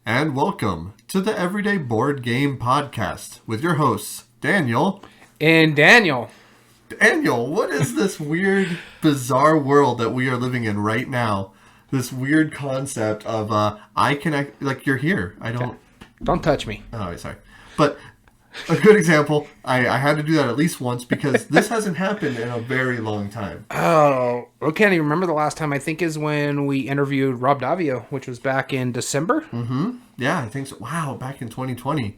and welcome to the Everyday Board Game Podcast with your hosts, Daniel. And Daniel. Daniel, what is this weird, bizarre world that we are living in right now? This weird concept of, I can, like, you're here. I don't... Don't touch me. Oh, sorry. But a good example, I had to do that at least once because this hasn't happened in a very long time. Oh, I can't even remember the last time. I think is when we interviewed Rob Davio, which was back in December. Mm-hmm. Yeah, I think so. Wow, back in 2020.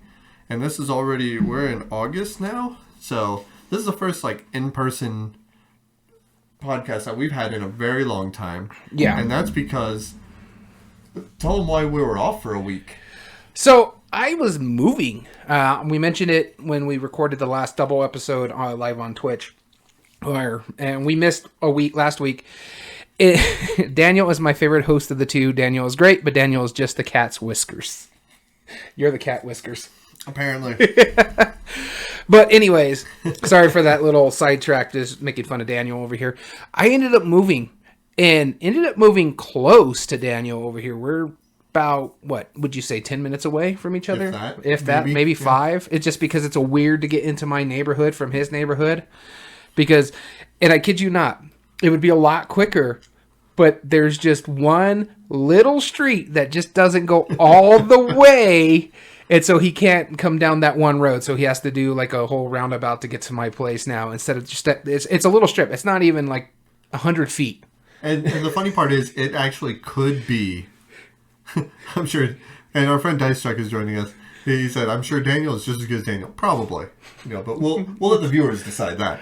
And this is already, we're in August now. So this is the first, like, in-person podcast that we've had in a very long time. Yeah. And that's because, tell them why we were off for a week. So I was moving. We mentioned it when we recorded the last double episode live on Twitch. And we missed a week last week. Daniel is my favorite host of the two. Daniel is great, but Daniel is just the cat's whiskers. You're the cat whiskers. Apparently. But anyways, sorry for that little sidetrack, just making fun of Daniel over here. I ended up moving close to Daniel over here. We're about, what would you say, 10 minutes away from each other? If that, maybe 5. It's just because it's weird to get into my neighborhood from his neighborhood. Because, and I kid you not, it would be a lot quicker, but there's just one little street that just doesn't go all the way. And so he can't come down that one road. So he has to do like a whole roundabout to get to my place now. Instead of just that, it's a little strip. It's not even like 100 feet. And the funny part is, it actually could be. I'm sure, and our friend Dice Truck is joining us. He said, "I'm sure Daniel is just as good as Daniel." Probably, but we'll let the viewers decide that.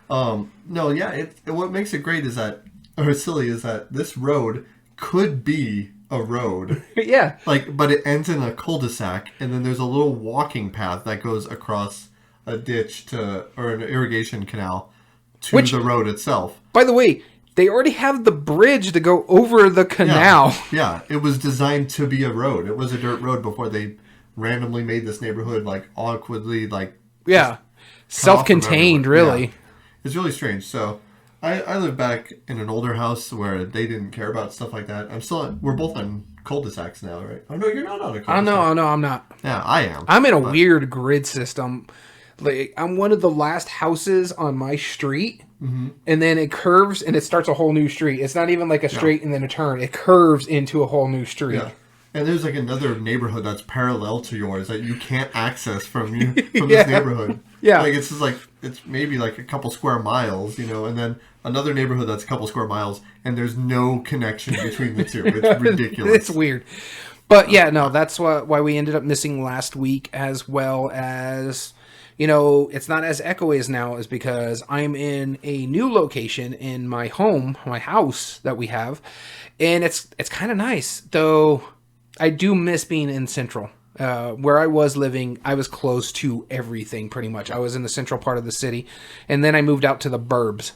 No, yeah. What makes it great is that, or silly, is that this road could be a road. Yeah. But it ends in a cul-de-sac, and then there's a little walking path that goes across a ditch or an irrigation canal to the road itself. By the way, they already have the bridge to go over the canal. Yeah, it was designed to be a road. It was a dirt road before they randomly made this neighborhood, like, awkwardly, like... Yeah, self-contained, really. Yeah. It's really strange. So, I live back in an older house where they didn't care about stuff like that. We're both on cul-de-sacs now, right? Oh, no, you're not on a cul-de-sac. Oh, no, I'm not. Yeah, I am. I'm in a weird grid system. Like, I'm one of the last houses on my street, and then it curves and it starts a whole new street. It's not even like a straight and then a turn. It curves into a whole new street. Yeah. And there's like another neighborhood that's parallel to yours that you can't access from this neighborhood. Yeah. Like it's just like, it's maybe like a couple square miles, and then another neighborhood that's a couple square miles, and there's no connection between the two. It's ridiculous. It's weird. But yeah, no, that's why we ended up missing last week, as well as... it's not as echoey as now, is because I'm in a new location in my house that we have, and it's kind of nice. Though I do miss being in Central. Where I was living, I was close to everything pretty much. I was in the central part of the city, and then I moved out to the burbs.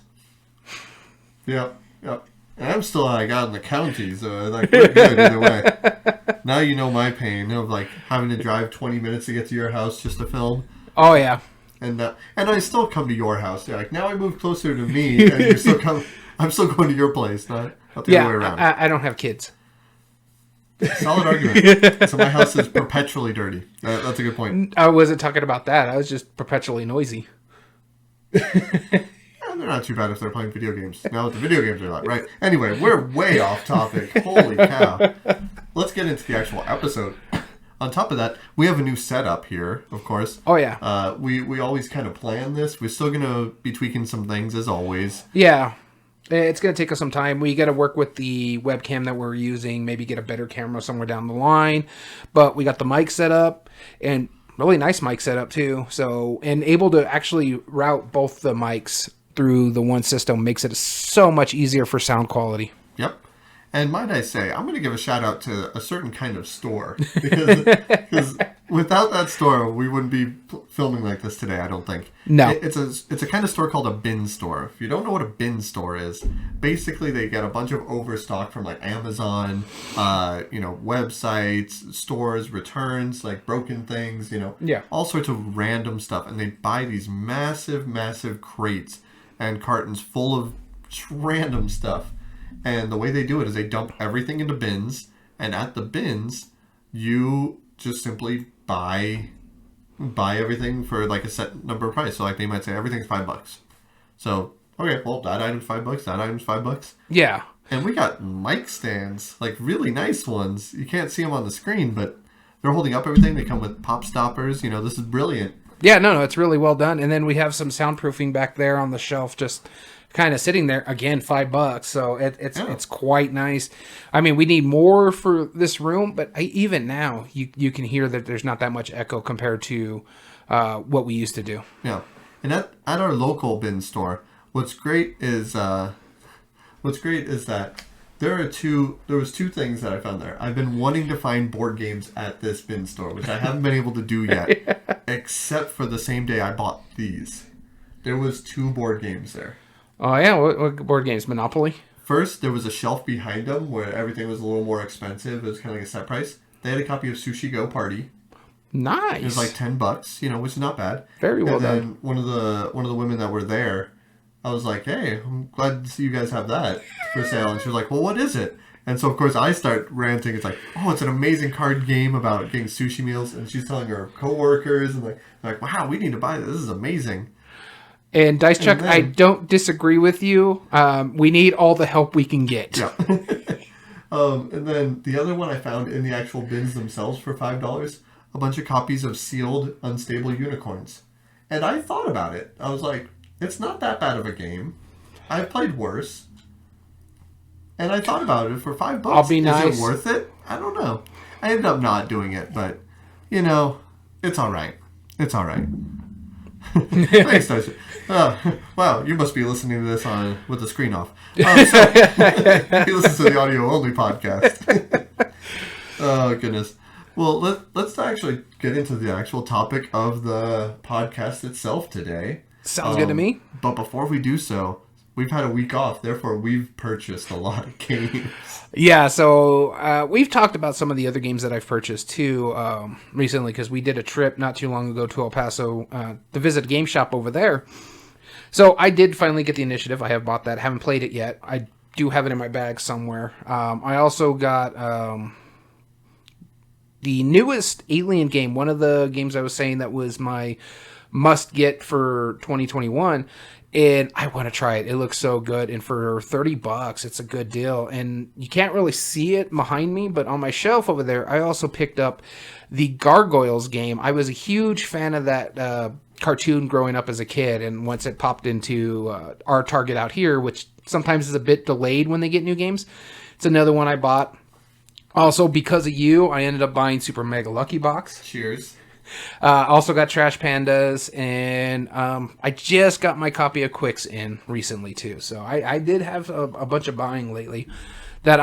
Yep. And I'm still out in the county, so like we're good either way. Now you know my pain of like having to drive 20 minutes to get to your house just to film. Oh, yeah. And I still come to your house. You're like, now I moved closer to me, and I'm still going to your place, not the other way around. I don't have kids. Solid argument. So my house is perpetually dirty. That's a good point. I wasn't talking about that. I was just perpetually noisy. They're not too bad if they're playing video games. Now that the video games are like, right? Anyway, we're way off topic. Holy cow. Let's get into the actual episode. On top of that, we have a new setup here, of course. Oh, yeah. We always kind of plan this. We're still going to be tweaking some things, as always. Yeah. It's going to take us some time. We got to work with the webcam that we're using, maybe get a better camera somewhere down the line. But we got the mic set up, and really nice mic setup, too. And able to actually route both the mics through the one system makes it so much easier for sound quality. Yep. And might I say, I'm going to give a shout out to a certain kind of store. Because without that store, we wouldn't be filming like this today, I don't think. No. It's a kind of store called a bin store. If you don't know what a bin store is, basically they get a bunch of overstock from like Amazon, websites, stores, returns, like broken things, all sorts of random stuff. And they buy these massive, massive crates and cartons full of random stuff. And the way they do it is they dump everything into bins, and at the bins, you just simply buy everything for like a set number of price. So like they might say everything's $5. So okay, well that item's $5, that item's $5. Yeah. And we got mic stands, like really nice ones. You can't see them on the screen, but they're holding up everything. They come with pop stoppers. This is brilliant. Yeah, no, it's really well done. And then we have some soundproofing back there on the shelf, just kind of sitting there. Again, $5. So it's quite nice. I mean, we need more for this room, but even now you can hear that there's not that much echo compared to what we used to do. Yeah, and at our local bin store, what's great is that there was two things that I found there. I've been wanting to find board games at this bin store, which I haven't been able to do yet, except for the same day I bought these. There was 2 board games there. Oh yeah, what board games? Monopoly? First, there was a shelf behind them where everything was a little more expensive. It was kind of like a set price. They had a copy of Sushi Go Party. Nice. It was like $10, which is not bad. Very well done. And then one of the women that were there, I was like, hey, I'm glad to see you guys have that for sale. And she was like, well, what is it? And so, of course, I start ranting. It's like, oh, it's an amazing card game about getting sushi meals. And she's telling her coworkers, and like, wow, we need to buy this. This is amazing. And Dice Chuck, I don't disagree with you. We need all the help we can get. Yeah. And then the other one I found in the actual bins themselves for $5, a bunch of copies of Sealed Unstable Unicorns. And I thought about it. I was like, it's not that bad of a game. I've played worse. And I thought about it for $5. I'll be nice. Is it worth it? I don't know. I ended up not doing it, but, it's all right. It's all right. Thanks, Dice. Wow, you must be listening to this with the screen off. So, he listens to the audio-only podcast. Oh, goodness. Well, let's actually get into the actual topic of the podcast itself today. Sounds good to me. But before we do so, we've had a week off. Therefore, we've purchased a lot of games. Yeah, so we've talked about some of the other games that I've purchased too recently, because we did a trip not too long ago to El Paso to visit a game shop over there. So I did finally get the Initiative. I have bought that. Haven't played it yet. I do have it in my bag somewhere. I also got the newest Alien game. One of the games I was saying that was my must-get for 2021. And I want to try it. It looks so good. And for $30, it's a good deal. And you can't really see it behind me, but on my shelf over there, I also picked up the Gargoyles game. I was a huge fan of that cartoon growing up as a kid. And once it popped into our Target out here, which sometimes is a bit delayed when they get new games, it's another one I bought. Also, because of you, I ended up buying Super Mega Lucky Box. Cheers. Also got Trash Pandas, and I just got my copy of Quicks in recently too. So I did have a bunch of buying lately. That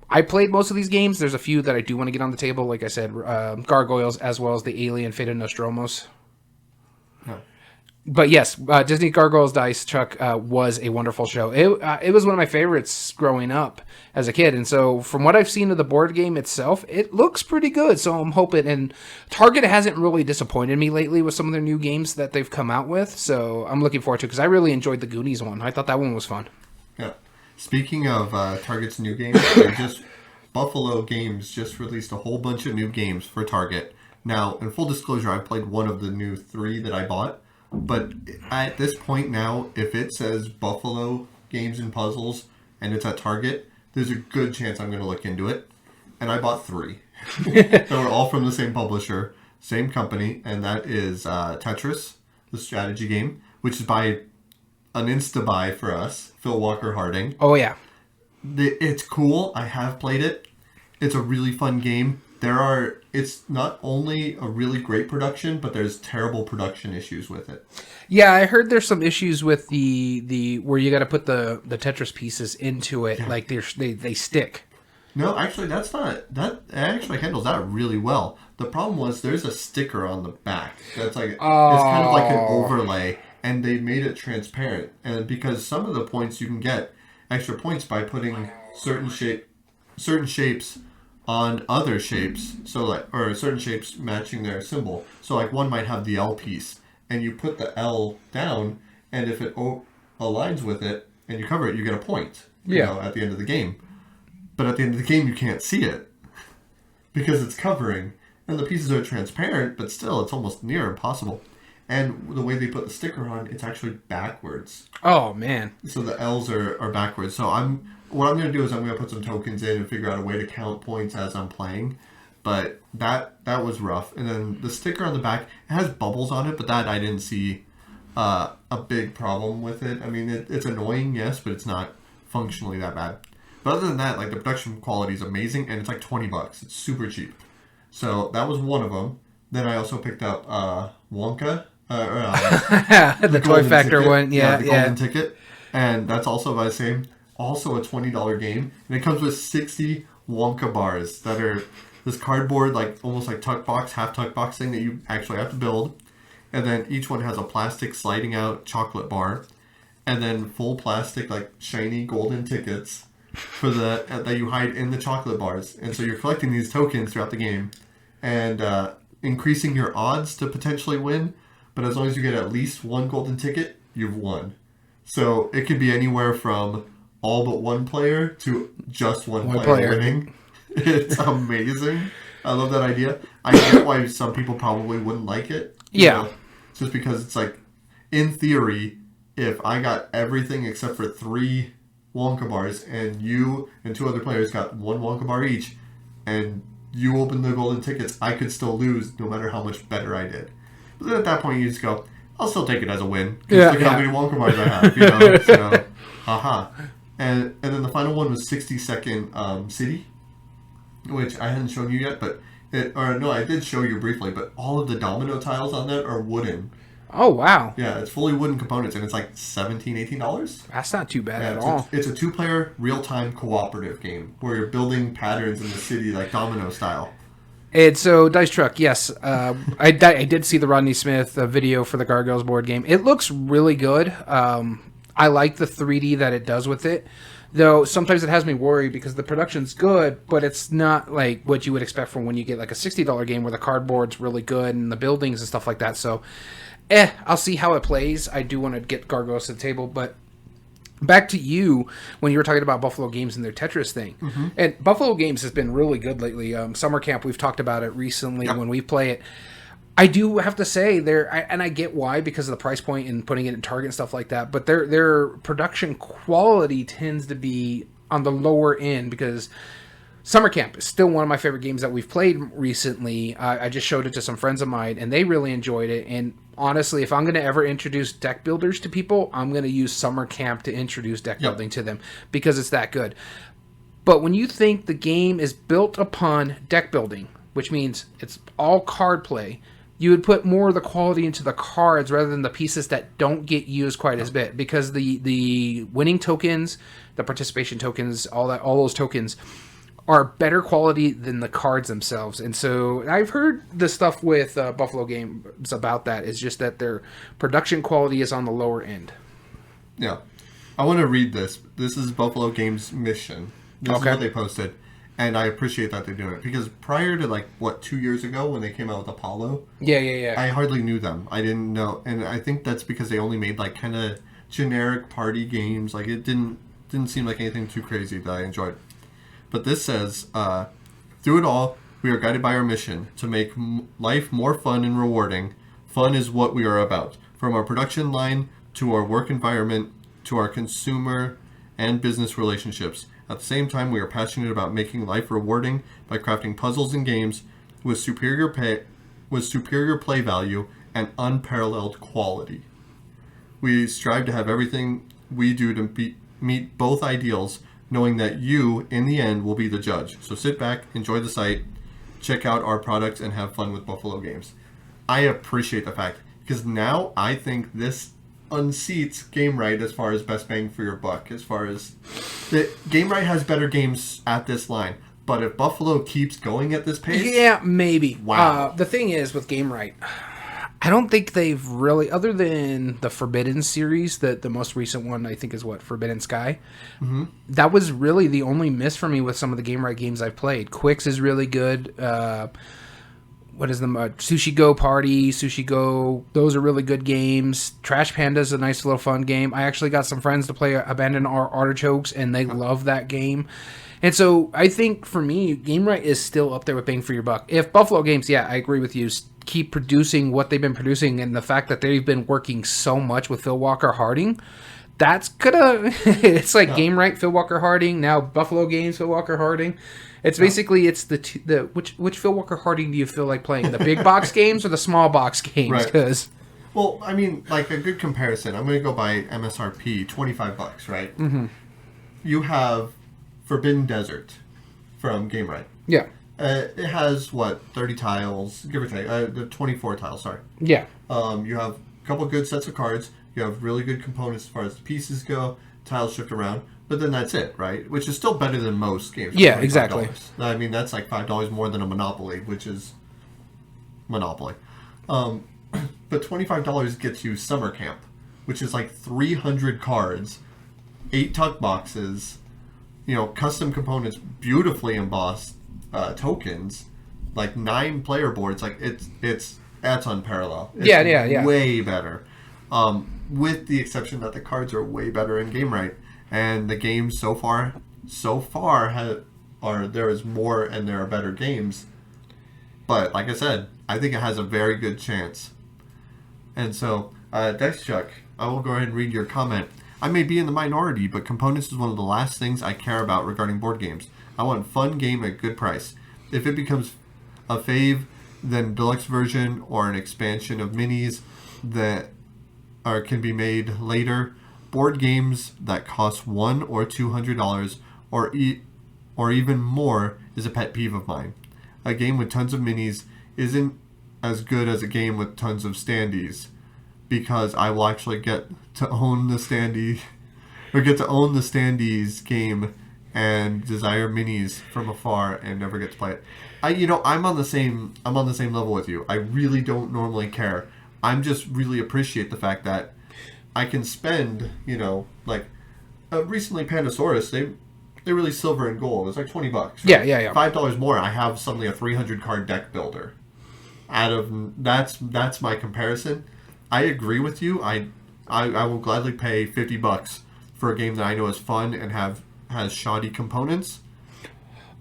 I played most of these games. There's a few that I do want to get on the table. Like I said, Gargoyles, as well as the Alien Fate of Nostromos. Huh. But yes, Disney Gargoyles Dice Chuck was a wonderful show. It was one of my favorites growing up as a kid. And so from what I've seen of the board game itself, it looks pretty good. So I'm hoping, and Target hasn't really disappointed me lately with some of their new games that they've come out with. So I'm looking forward to it because I really enjoyed the Goonies one. I thought that one was fun. Yeah. Speaking of Target's new games, Buffalo Games just released a whole bunch of new games for Target. Now, in full disclosure, I've played one of the new 3 that I bought. But at this point now, if it says Buffalo Games and Puzzles and it's at Target, there's a good chance I'm going to look into it. And I bought 3. They were all from the same publisher, same company, and that is Tetris, the strategy game, which is by an insta-buy for us, Phil Walker Harding. Oh, yeah. It's cool. I have played it. It's a really fun game. It's not only a really great production, but there's terrible production issues with it. Yeah, I heard there's some issues with the where you got to put the Tetris pieces into it, like they stick. No, actually, that's not. That actually handles that really well. The problem was there's a sticker on the back that's like it's kind of like an overlay, and they made it transparent. And because some of the points you can get extra points by putting certain shapes on other shapes, or certain shapes matching their symbol. So like one might have the L piece, and you put the L down, and if it aligns with it, and you cover it, you get a point. At the end of the game. But at the end of the game, you can't see it because it's covering. And the pieces are transparent, but still, it's almost near impossible. And the way they put the sticker on, it's actually backwards. Oh, man. So the L's are backwards. So what I'm going to do is I'm going to put some tokens in and figure out a way to count points as I'm playing. But that was rough. And then the sticker on the back, it has bubbles on it, but that I didn't see a big problem with it. I mean, it's annoying, yes, but it's not functionally that bad. But other than that, like, the production quality is amazing, and it's like $20. It's super cheap. So that was one of them. Then I also picked up Wonka. The Toy Factor ticket. one, the golden ticket, and that's also by the same. Also a $20 game, and it comes with 60 Wonka bars that are this cardboard, like almost like half tuck box thing that you actually have to build, and then each one has a plastic sliding out chocolate bar, and then full plastic like shiny golden tickets for that you hide in the chocolate bars, and so you're collecting these tokens throughout the game, and increasing your odds to potentially win. But as long as you get at least one golden ticket, you've won. So it could be anywhere from all but one player to just one player winning. It's amazing. I love that idea. I get why some people probably wouldn't like it. Yeah. Just because it's like, in theory, if I got everything except for 3 Wonka bars and you and 2 other players got 1 Wonka bar each and you open the golden tickets, I could still lose no matter how much better I did. But then at that point, you just go, I'll still take it as a win. Look at how many Wonka bars I have, So, haha. And then the final one was 60-second City, which I hadn't shown you yet, but I did show you briefly, but all of the domino tiles on that are wooden. Oh, wow. Yeah, it's fully wooden components, and it's like $17, $18. That's not too bad at all. It's a 2-player, real-time cooperative game where you're building patterns in the city like domino style. And so, Dice Truck, yes. I did see the Rodney Smith video for the Gargoyles board game. It looks really good. I like the 3D that it does with it. Though, sometimes it has me worried because the production's good, but it's not like what you would expect from when you get like a $60 game where the cardboard's really good and the buildings and stuff like that. So, I'll see how it plays. I do want to get Gargoyles to the table, but back to you when you were talking about Buffalo Games and their Tetris thing. Mm-hmm. And Buffalo Games has been really good lately. Summer Camp, we've talked about it recently when we play it. I do have to say, and I get why, because of the price point and putting it in Target and stuff like that, but their production quality tends to be on the lower end because Summer Camp is still one of my favorite games that we've played recently. I just showed it to some friends of mine, and they really enjoyed it. And honestly, if I'm going to ever introduce deck builders to people, I'm going to use Summer Camp to introduce deck building to them because it's that good. But when you think the game is built upon deck building, which means it's all card play, you would put more of the quality into the cards rather than the pieces that don't get used quite as bit, because the winning tokens, the participation tokens, all those tokens are better quality than the cards themselves. And so I've heard the stuff with Buffalo Games about that. It's just that their production quality is on the lower end. Yeah. I want to read this. This is Buffalo Games' mission. This is what they posted. And I appreciate that they're doing it. Because prior to, 2 years ago when they came out with Apollo? Yeah. I hardly knew them. I didn't know. And I think that's because they only made, kind of generic party games. It didn't seem like anything too crazy that I enjoyed. But this says, through it all, we are guided by our mission to make life more fun and rewarding. Fun is what we are about. From our production line to our work environment to our consumer and business relationships. At the same time, we are passionate about making life rewarding by crafting puzzles and games with superior play value and unparalleled quality. We strive to have everything we do to meet both ideals, knowing that you, in the end, will be the judge. So sit back, enjoy the site, check out our products, and have fun with Buffalo Games. I appreciate the fact, because now I think this unseats GameRight as far as best bang for your buck. As far as GameRight has better games at this line, but if Buffalo keeps going at this pace, yeah, maybe. Wow. The thing is with GameRight, I don't think they've really, other than the Forbidden series, the most recent one I think is Forbidden Sky. Mm-hmm. That was really the only miss for me with some of the GameRight games I've played. Quicks is really good. Sushi Go Party, Sushi Go, those are really good games. Trash Panda is a nice little fun game. I actually got some friends to play Abandoned Artichokes, and they love that game. And so I think for me, Gamewright is still up there with bang for your buck. If Buffalo Games, I agree with you, keep producing what they've been producing, and the fact that they've been working so much with Phil Walker Harding, that's gonna. It's like Gamewright, Phil Walker Harding, now Buffalo Games, Phil Walker Harding. It's basically which Phil Walker Harding do you feel like playing? The big box games or the small box games? Because well, I mean, like a good comparison. I'm going to go by MSRP, $25, right? Mm-hmm. You have Forbidden Desert from Gamewright. Yeah. It has, 30 tiles, give or take. 24 tiles, sorry. Yeah. You have a couple good sets of cards. You have really good components as far as the pieces go. Tiles shift around. But then that's it, right? Which is still better than most games. Yeah, exactly. I mean, that's like $5 more than a Monopoly, which is Monopoly. But $25 gets you Summer Camp, which is like 300 cards, 8 tuck boxes, custom components, beautifully embossed tokens, like 9 player boards. Like that's unparalleled. It's way better. With the exception that the cards are way better in Gamewright, and the games so far there is more and there are better games. But like I said, I think it has a very good chance. And so, Dice Chuck, I will go ahead and read your comment. I may be in the minority, but components is one of the last things I care about regarding board games. I want a fun game at good price. If it becomes a fave, then deluxe version or an expansion of minis that can be made later. Board games that cost $100 or $200 or even more is a pet peeve of mine. A game with tons of minis isn't as good as a game with tons of standees, because I will actually get to own the standees game and desire minis from afar and never get to play it. I'm on the same level with you. I really don't normally care. I'm just really appreciate the fact that I can spend, recently Pandasaurus, they released Silver and Gold. It was like $20. Right? Yeah. $5 more, I have suddenly a 300 card deck builder. That's my comparison. I agree with you. I will gladly pay $50 for a game that I know is fun and has shoddy components.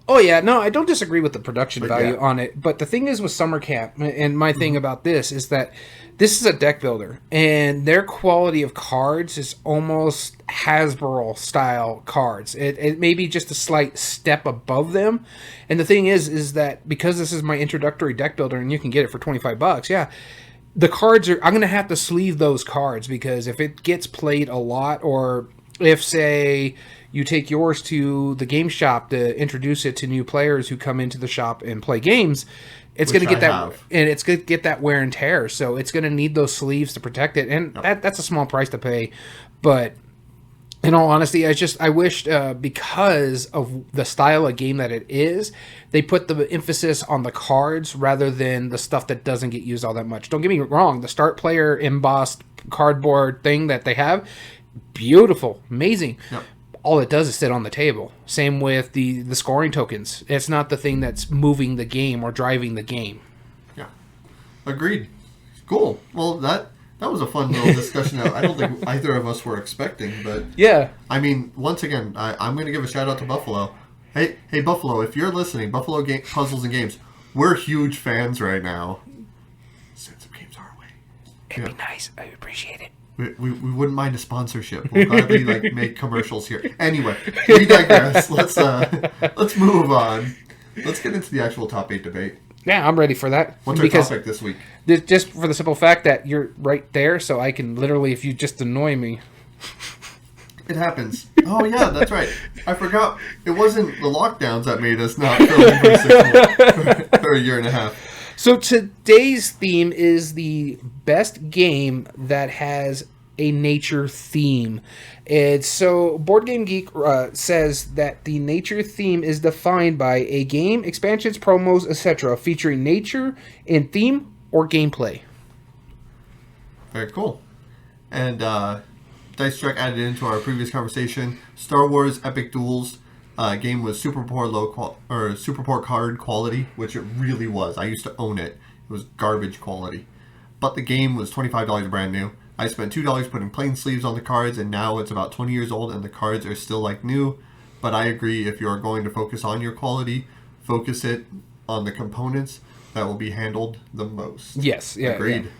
Oh, yeah. No, I don't disagree with the production value on it. But the thing is with Summer Camp, and my thing about this is that this is a deck builder, and their quality of cards is almost Hasbro-style cards. It may be just a slight step above them. And the thing is that because this is my introductory deck builder, and you can get it for $25, the cards I'm going to have to sleeve those cards, because if it gets played a lot, or if, say, you take yours to the game shop to introduce it to new players who come into the shop and play games, it's going to get it's going to get that wear and tear. So it's going to need those sleeves to protect it, and that's a small price to pay. But in all honesty, I wished because of the style of game that it is, they put the emphasis on the cards rather than the stuff that doesn't get used all that much. Don't get me wrong, the start player embossed cardboard thing that they have, beautiful, amazing. Yep. All it does is sit on the table. Same with the scoring tokens. It's not the thing that's moving the game or driving the game. Yeah. Agreed. Cool. Well, that was a fun little discussion that I don't think either of us were expecting. But yeah. I mean, once again, I'm going to give a shout out to Buffalo. Hey, Buffalo, if you're listening, Buffalo Puzzles and Games, we're huge fans right now. Send some games our way. It'd be nice. I appreciate it. We wouldn't mind a sponsorship. We'll gladly make commercials here. Anyway, we digress. Let's move on. Let's get into the actual top 8 debate. Yeah, I'm ready for that. What's our topic this week? Just for the simple fact that you're right there, so I can literally, if you just annoy me. It happens. Oh yeah, that's right. I forgot. It wasn't the lockdowns that made us not film for a year and a half. So today's theme is the best game that has a nature theme. So Board Game Geek says that the nature theme is defined by a game, expansions, promos, etc. featuring nature in theme or gameplay. Very cool. And Dice Truck added into our previous conversation, Star Wars Epic Duels. Game was super poor card quality, which it really was. I used to own it. It was garbage quality. But the game was $25 brand new. I spent $2 putting plain sleeves on the cards, and now it's about 20 years old, and the cards are still like new. But I agree, if you're going to focus on your quality, focus it on the components that will be handled the most. Yes. Yeah. Agreed. Yeah.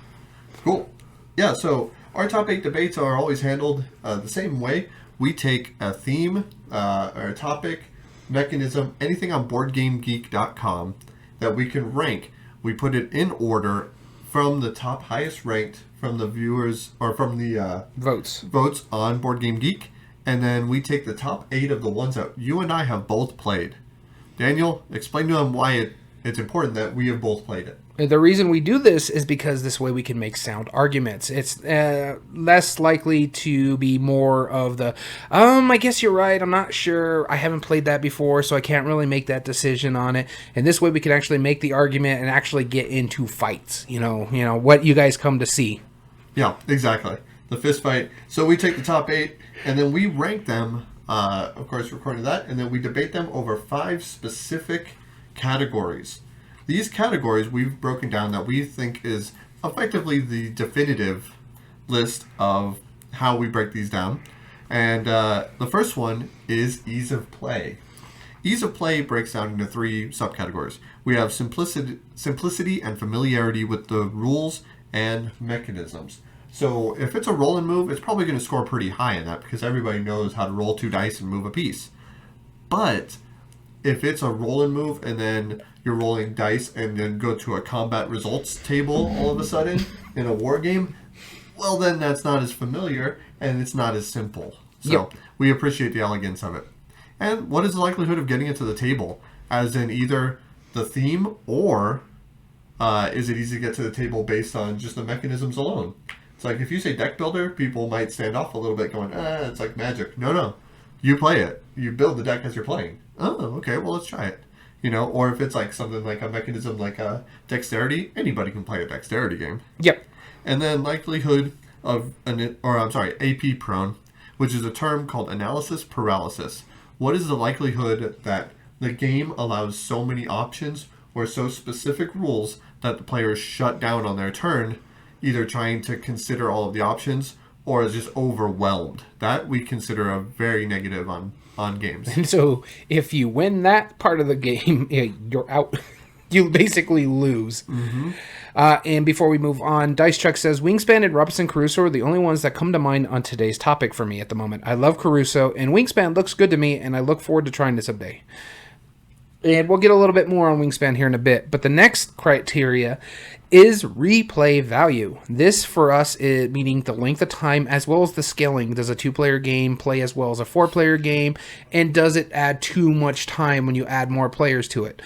Cool. Yeah, so our top 8 debates are always handled the same way. We take a theme, or a topic, mechanism, anything on BoardGameGeek.com that we can rank. We put it in order from the top highest ranked from the viewers, or from the votes on Board Game Geek. And then we take the top 8 of the ones that you and I have both played. Daniel, explain to them why it's important that we have both played it. The reason we do this is because this way we can make sound arguments. It's less likely to be more of the, I guess you're right, I'm not sure, I haven't played that before, so I can't really make that decision on it. And this way we can actually make the argument and actually get into fights, you know, what you guys come to see. Yeah, exactly. The fist fight. So we take the top 8, and then we rank them, of course, according to that, and then we debate them over 5 specific categories. These categories we've broken down that we think is effectively the definitive list of how we break these down. And the first one is ease of play. Ease of play breaks down into 3 subcategories. We have simplicity and familiarity with the rules and mechanisms. So if it's a roll and move, it's probably going to score pretty high in that because everybody knows how to roll 2 dice and move a piece. But if it's a roll and move and then you're rolling dice and then go to a combat results table all of a sudden in a war game, well then that's not as familiar and it's not as simple. So we appreciate the elegance of it. And what is the likelihood of getting it to the table? As in either the theme or is it easy to get to the table based on just the mechanisms alone? It's like if you say deck builder, people might stand off a little bit going, it's like magic. No. You play it. You build the deck as you're playing. Oh, okay, well, let's try it. Or if it's like something like a mechanism like a dexterity, anybody can play a dexterity game. Yep. And then likelihood of, AP prone, which is a term called analysis paralysis. What is the likelihood that the game allows so many options or so specific rules that the players shut down on their turn, either trying to consider all of the options or is just overwhelmed? That we consider a very negative on games. And so if you win that part of the game, you're out. You basically lose. Mm-hmm. And before we move on, Dice Chuck says, Wingspan and Robinson Crusoe are the only ones that come to mind on today's topic for me at the moment. I love Crusoe, and Wingspan looks good to me, and I look forward to trying it someday. And we'll get a little bit more on Wingspan here in a bit. But the next criteria is replay value. This for us is meaning the length of time as well as the scaling. Does a 2-player game play as well as a 4-player game? And does it add too much time when you add more players to it?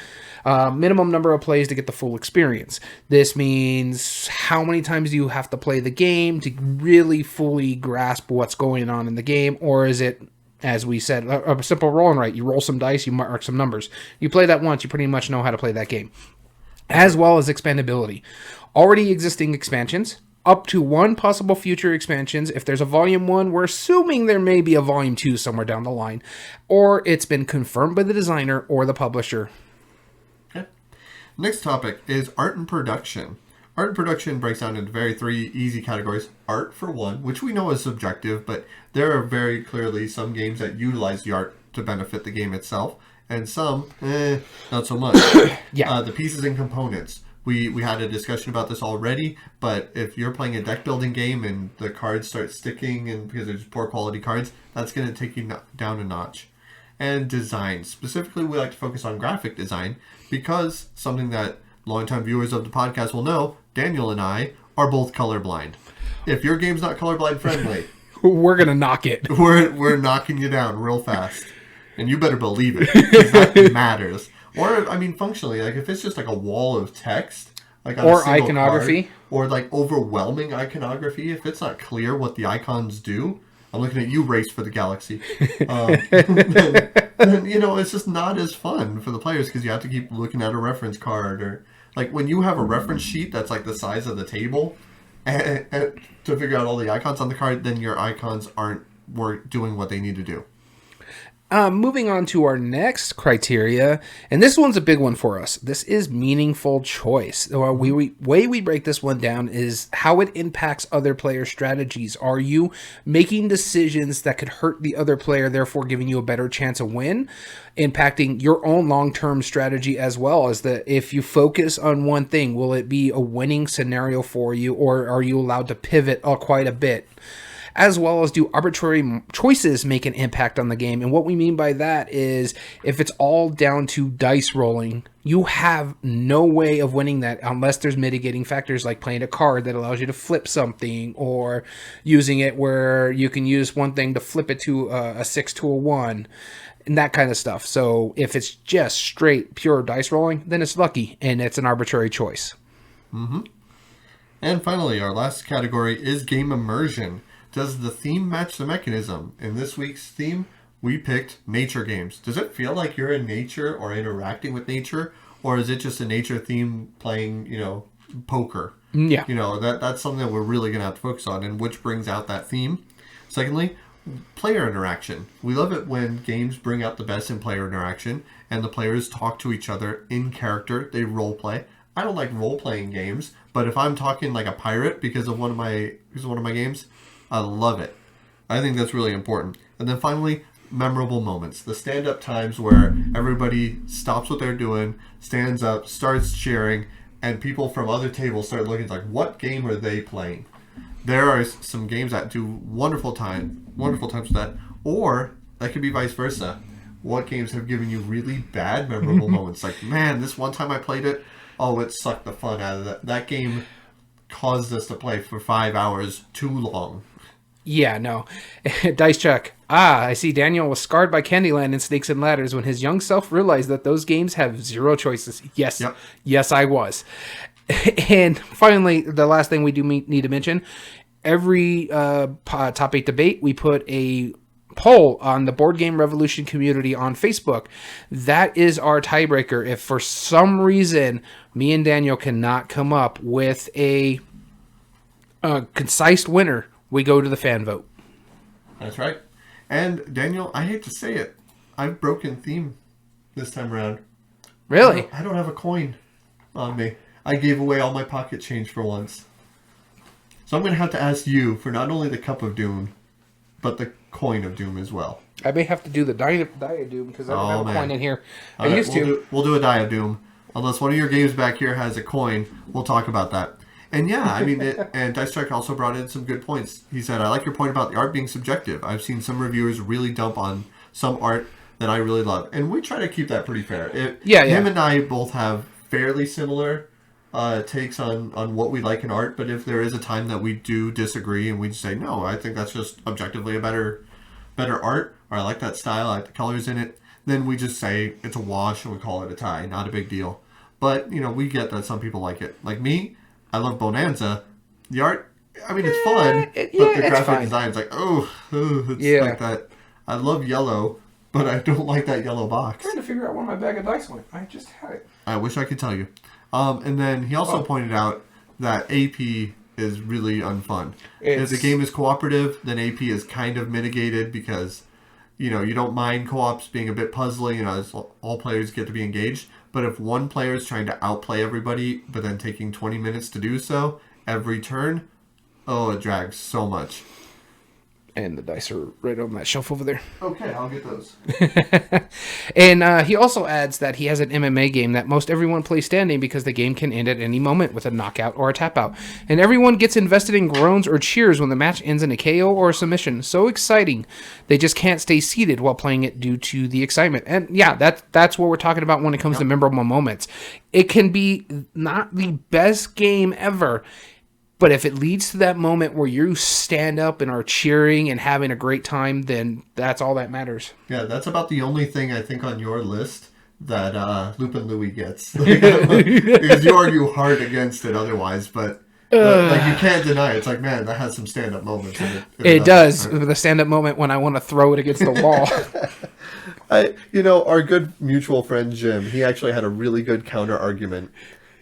Minimum number of plays to get the full experience. This means how many times do you have to play the game to really fully grasp what's going on in the game? Or is it, as we said, a simple roll and write? You roll some dice, you mark some numbers. You play that once, you pretty much know how to play that game. As well as expandability. Already existing expansions, up to 1 possible future expansions. If there's a Volume 1, we're assuming there may be a Volume 2 somewhere down the line. Or it's been confirmed by the designer or the publisher. Okay. Next topic is art and production. Art and production breaks down into 3 easy categories. Art, for one, which we know is subjective, but there are very clearly some games that utilize the art to benefit the game itself. And some, not so much. Yeah. The pieces and components. We had a discussion about this already, but if you're playing a deck building game and the cards start sticking and because there's poor quality cards, that's going to take you down a notch. And design. Specifically, we like to focus on graphic design because something that longtime viewers of the podcast will know, Daniel and I are both colorblind. If your game's not colorblind friendly, we're going to knock it. We're knocking you down real fast. And you better believe it, because that matters. Or, functionally, like if it's just like a wall of text, like on or a single iconography, card, or like overwhelming iconography, if it's not clear what the icons do, I'm looking at you, Race for the Galaxy. Then, it's just not as fun for the players because you have to keep looking at a reference card, or like when you have a reference sheet that's like the size of the table, and to figure out all the icons on the card, then your icons aren't doing what they need to do. Moving on to our next criteria, and this one's a big one for us. This is meaningful choice. The way we break this one down is how it impacts other player strategies. Are you making decisions that could hurt the other player, therefore giving you a better chance of win, impacting your own long-term strategy, as well as that if you focus on one thing, will it be a winning scenario for you, or are you allowed to pivot quite a bit? As well as, do arbitrary choices make an impact on the game? And what we mean by that is, if it's all down to dice rolling, you have no way of winning that unless there's mitigating factors like playing a card that allows you to flip something, or using it where you can use one thing to flip it to a 6 to a 1, and that kind of stuff. So if it's just straight pure dice rolling, then it's lucky and it's an arbitrary choice. Mm-hmm. And finally, our last category is game immersion. Does the theme match the mechanism? In this week's theme, we picked nature games. Does it feel like you're in nature or interacting with nature? Or is it just a nature theme playing, poker? Yeah. That's something that we're really going to have to focus on, and which brings out that theme. Secondly, player interaction. We love it when games bring out the best in player interaction, and the players talk to each other in character. They role play. I don't like role playing games, but if I'm talking like a pirate because of one of my games, I love it. I think that's really important. And then finally, memorable moments. The stand-up times where everybody stops what they're doing, stands up, starts cheering, and people from other tables start looking like, what game are they playing? There are some games that do wonderful times with that. Or that could be vice versa. What games have given you really bad memorable moments? Like, man, this one time I played it, it sucked the fun out of that. That game caused us to play for 5 hours too long. Yeah, no. Dice check. I see Daniel was scarred by Candyland and Snakes and Ladders when his young self realized that those games have zero choices. Yes. Yep. Yes, I was. And finally, the last thing we do need to mention, every Top 8 debate, we put a poll on the Board Game Revolution community on Facebook. That is our tiebreaker. If for some reason me and Daniel cannot come up with a concise winner, we go to the fan vote. That's right. And Daniel, I hate to say it, I've broken theme this time around. Really? I don't have a coin on me. I gave away all my pocket change for once. So I'm going to have to ask you for not only the Cup of Doom, but the Coin of Doom as well. I may have to do the Die of Doom because I don't have a coin in here. We'll do a Die of Doom. Unless one of your games back here has a coin, we'll talk about that. And yeah, I mean, and Dice Strike also brought in some good points. He said, I like your point about the art being subjective. I've seen some reviewers really dump on some art that I really love. And we try to keep that pretty fair. Him and I both have fairly similar takes on what we like in art, but if there is a time that we do disagree and we just say, no, I think that's just objectively a better art, or I like that style, I like the colors in it, then we just say it's a wash and we call it a tie. Not a big deal. But, we get that some people like it. Like me, I love Bonanza. The art, I mean, it's fun, but the graphic design is like, it's like that. I love yellow, but I don't like that yellow box. I'm trying to figure out where my bag of dice went. I just had it. I wish I could tell you. And then he also pointed out that AP is really unfun. If the game is cooperative, then AP is kind of mitigated because, you don't mind co-ops being a bit puzzling, as all players get to be engaged. But if one player is trying to outplay everybody, but then taking 20 minutes to do so every turn, it drags so much. And the dice are right on that shelf over there. Okay, I'll get those. And he also adds that he has an MMA game that most everyone plays standing because the game can end at any moment with a knockout or a tap out. And everyone gets invested in groans or cheers when the match ends in a KO or a submission. So exciting. They just can't stay seated while playing it due to the excitement. And yeah, that's what we're talking about when it comes to memorable moments. It can be not the best game ever, but if it leads to that moment where you stand up and are cheering and having a great time, then that's all that matters. Yeah, that's about the only thing I think on your list that Lupin Louis gets. Because you argue hard against it otherwise, but you can't deny it. It's like, man, that has some stand-up moments in it. It does. Right? The stand-up moment when I want to throw it against the wall. Our good mutual friend Jim, he actually had a really good counter-argument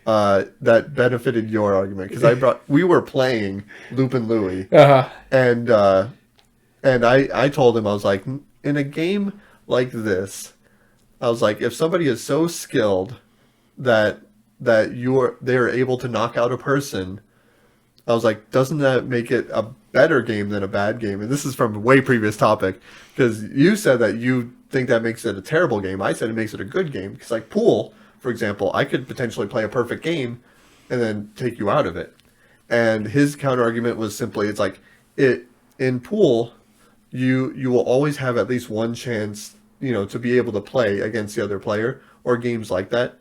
that benefited your argument, because we were playing Lupin Louis, and I told him, I was like, in a game like this. I was like, if somebody is so skilled that they're able to knock out a person, I was like, doesn't that make it a better game than a bad game? And this is from a way previous topic, because you said that you think that makes it a terrible game. I said it makes it a good game, because like pool, for example, I could potentially play a perfect game and then take you out of it. And his counter argument was simply, it's like, in pool, you will always have at least one chance, to be able to play against the other player, or games like that.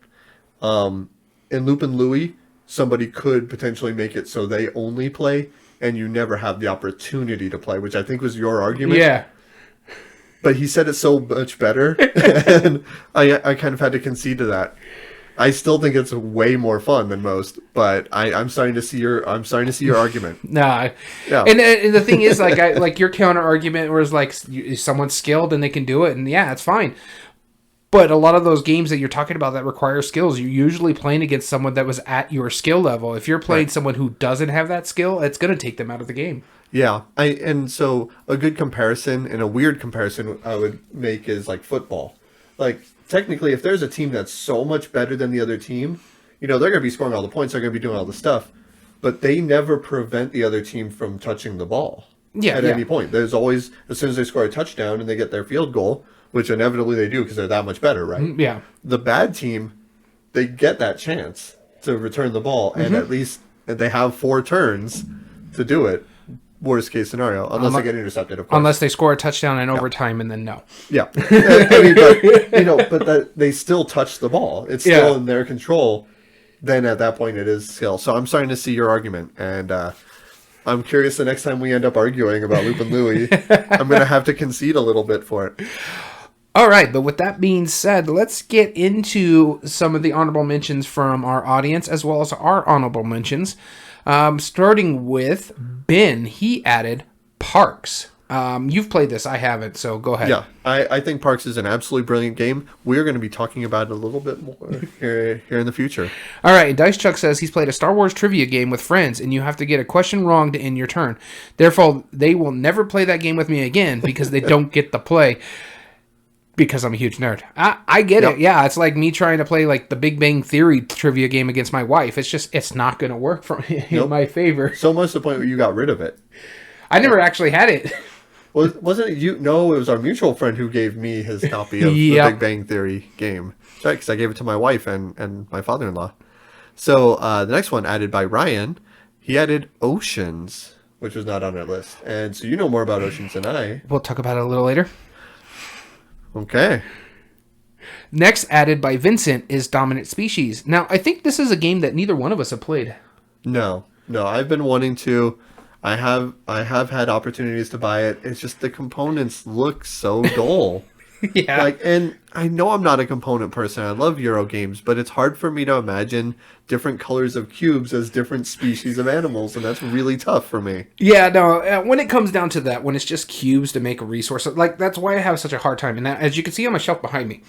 In Loop and Louie, somebody could potentially make it so they only play, and you never have the opportunity to play, which I think was your argument. Yeah. But he said it so much better, and I kind of had to concede to that. I still think it's way more fun than most, but I'm starting to see your argument. Nah, yeah. And the thing is, like your counter argument was like, someone's skilled and they can do it, and yeah, it's fine. But a lot of those games that you're talking about that require skills, you're usually playing against someone that was at your skill level. If you're playing someone who doesn't have that skill, it's going to take them out of the game. Yeah, and so a good comparison and a weird comparison I would make is like football. Like, technically, if there's a team that's so much better than the other team, they're going to be scoring all the points, they're going to be doing all the stuff, but they never prevent the other team from touching the ball at any point. There's always, as soon as they score a touchdown and they get their field goal, which inevitably they do because they're that much better, right? Yeah. The bad team, they get that chance to return the ball, and at least they have 4 turns to do it. Worst case scenario, unless they get intercepted, of course. Unless they score a touchdown in overtime, and then no. Yeah, I mean, but that they still touch the ball. It's still in their control. Then at that point, it is skill. So I'm starting to see your argument, and I'm curious. The next time we end up arguing about Loop and Louie, I'm going to have to concede a little bit for it. All right, but with that being said, let's get into some of the honorable mentions from our audience, as well as our honorable mentions. Starting with Ben, he added Parks. You've played this, I haven't, so go ahead. Yeah, I think Parks is an absolutely brilliant game. We're going to be talking about it a little bit more here in the future. All right, Dice Chuck says he's played a Star Wars trivia game with friends, and you have to get a question wrong to end your turn. Therefore, they will never play that game with me again because they don't get the play. Because I'm a huge nerd. I get it. Yeah, it's like me trying to play like the Big Bang Theory trivia game against my wife. It's not going to work for me in my favor. So much to the point where you got rid of it. I never actually had it. Wasn't it you? No, it was our mutual friend who gave me his copy of the Big Bang Theory game. Right, because I gave it to my wife and my father-in-law. So the next one added by Ryan, he added Oceans, which was not on our list. And so you know more about Oceans than I. We'll talk about it a little later. Okay. Next added by Vincent is Dominant Species. Now, I think this is a game that neither one of us have played. No, I've been wanting to. I have had opportunities to buy it. It's just the components look so dull. Yeah. And I know I'm not a component person. I love Euro games, but it's hard for me to imagine different colors of cubes as different species of animals, and that's really tough for me. Yeah, no, when it comes down to that, when it's just cubes to make a resource, like that's why I have such a hard time. And as you can see on my shelf behind me,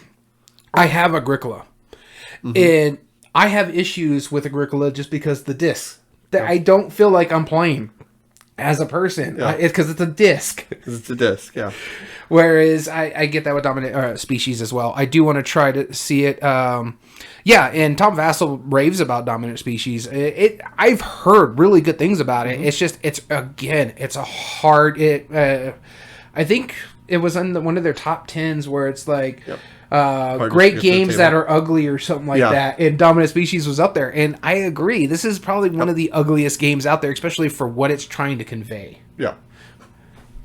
I have Agricola. Mm-hmm. And I have issues with Agricola just because the discs. I don't feel like I'm playing as a person. Yeah. It's because it's a disc. It's a disc, yeah. Whereas I get that with Dominant Species as well. I do want to try to see it. And Tom Vassell raves about Dominant Species. I've heard really good things about it. Mm-hmm. It's a hard. I think it was on one of their top 10s where it's like great games that are ugly or something like that. And Dominant Species was up there. And I agree. This is probably one of the ugliest games out there, especially for what it's trying to convey. Yeah.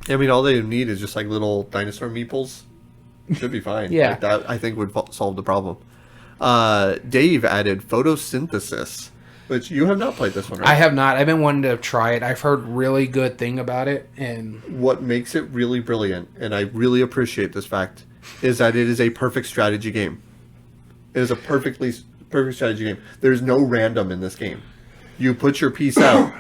I mean, all they need is just like little dinosaur meeples. Should be fine. Yeah. Like that, I think, would solve the problem. Dave added Photosynthesis, which you have not played this one, right? I have not. I've been wanting to try it. I've heard really good thing about it. And what makes it really brilliant, and I really appreciate this fact, is that it is a perfect strategy game. It is a perfect strategy game. There's no random in this game. You put your piece out,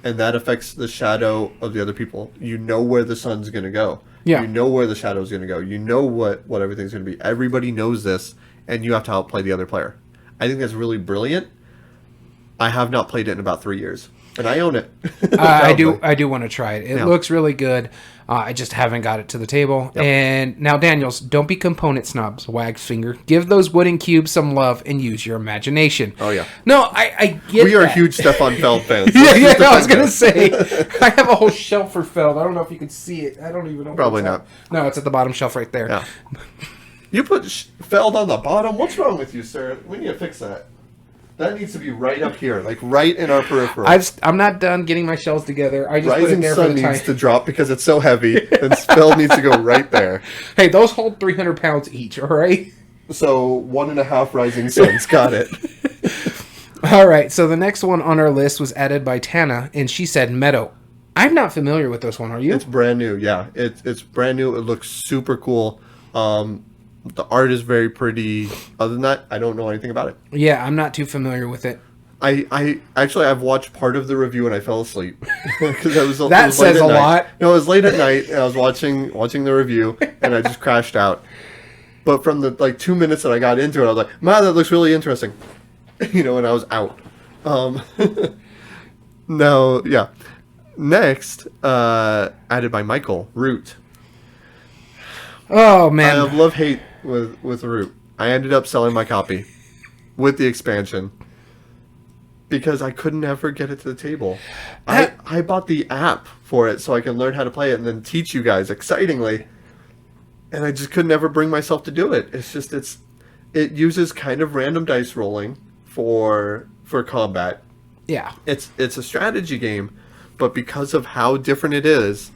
and that affects the shadow of the other people. You know where the sun's going to go. Yeah. You know where the shadow's going to go. You know what everything's going to be. Everybody knows this, and you have to outplay the other player. I think that's really brilliant. I have not played it in about 3 years. And I own it. I do want to try it. It looks really good. I just haven't got it to the table. Yep. And now, Daniels, don't be component snobs. Wag finger. Give those wooden cubes some love and use your imagination. Oh, yeah. No, I get We are huge Stefan Feld fans. yeah, I was going to say. I have a whole shelf for Feld. I don't know if you can see it. I don't even know. Probably not. No, it's at the bottom shelf right there. Yeah. You put Feld on the bottom? What's wrong with you, sir? We need to fix that. That needs to be right up here, like right in our peripheral. I'm not done getting my shelves together. I just put it there for the Rising Sun needs to drop because it's so heavy, and Feld needs to go right there. Hey, those hold 300 pounds each, all right? So 1.5 Rising Suns. Got it. All right, so the next one on our list was added by Tana, and she said Meadow. I'm not familiar with this one, are you? It's brand new, yeah. It's brand new. It looks super cool. The art is very pretty. Other than that, I don't know anything about it. Yeah, I'm not too familiar with it. I've watched part of the review and I fell asleep because that says a lot. No, it was late at night and I was watching the review and I just crashed out. But from the 2 minutes that I got into it, I was like, "Man, that looks really interesting," and I was out. No, yeah. Next, added by Michael, Root. Oh man, I have love-hate with Root. I ended up selling my copy with the expansion because I couldn't ever get it to the table. I bought the app for it so I can learn how to play it and then teach you guys excitingly, and I just could never bring myself to do it. It uses kind of random dice rolling for combat. Yeah, it's a strategy game, but because of how different it is,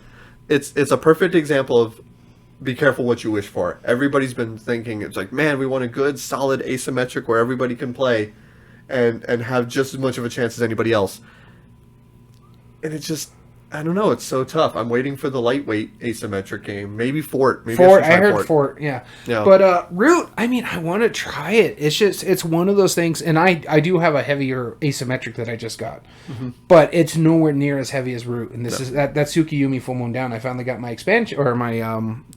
it's a perfect example of be careful what you wish for. Everybody's been thinking, it's like, man, we want a good, solid asymmetric where everybody can play and have just as much of a chance as anybody else. And it's just, I don't know, it's so tough. I'm waiting for the lightweight asymmetric game. Maybe Fort. I heard Fort, yeah. But Root, I want to try it. It's one of those things, and I do have a heavier asymmetric that I just got. Mm-hmm. But it's nowhere near as heavy as Root. And this is that Tsukiyumi Full Moon Down. I finally got my expansion, or my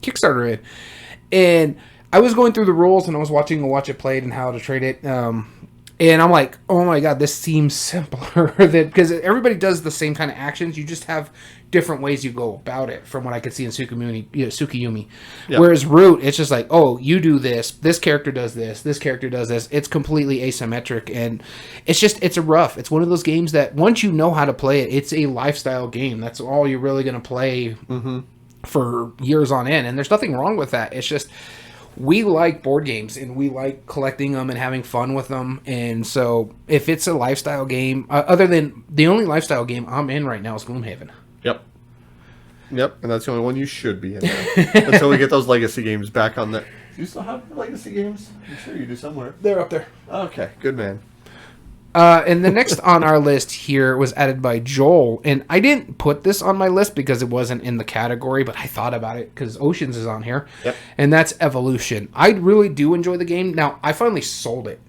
Kickstarter in. And I was going through the rules, and I was watching Watch It Played and how to trade it. And I'm like, oh my god, this seems simpler because everybody does the same kind of actions. You just have different ways you go about it, from what I could see in Tsukiyumi. Yep. Whereas Root, it's just like, oh, you do this. This character does this. This character does this. It's completely asymmetric, and it's rough. It's one of those games that once you know how to play it, it's a lifestyle game. That's all you're really going to play for years on end, and there's nothing wrong with that. It's just, we like board games and we like collecting them and having fun with them. And so if it's a lifestyle game, other than the only lifestyle game I'm in right now is Gloomhaven. Yep. And that's the only one you should be in until we get those legacy games back on the... Do you still have the legacy games? I'm sure you do somewhere. They're up there. Okay. Good man. And the next on our list here was added by Joel, and I didn't put this on my list because it wasn't in the category, but I thought about it because Oceans is on here, and that's Evolution. I really do enjoy the game. Now, I finally sold it.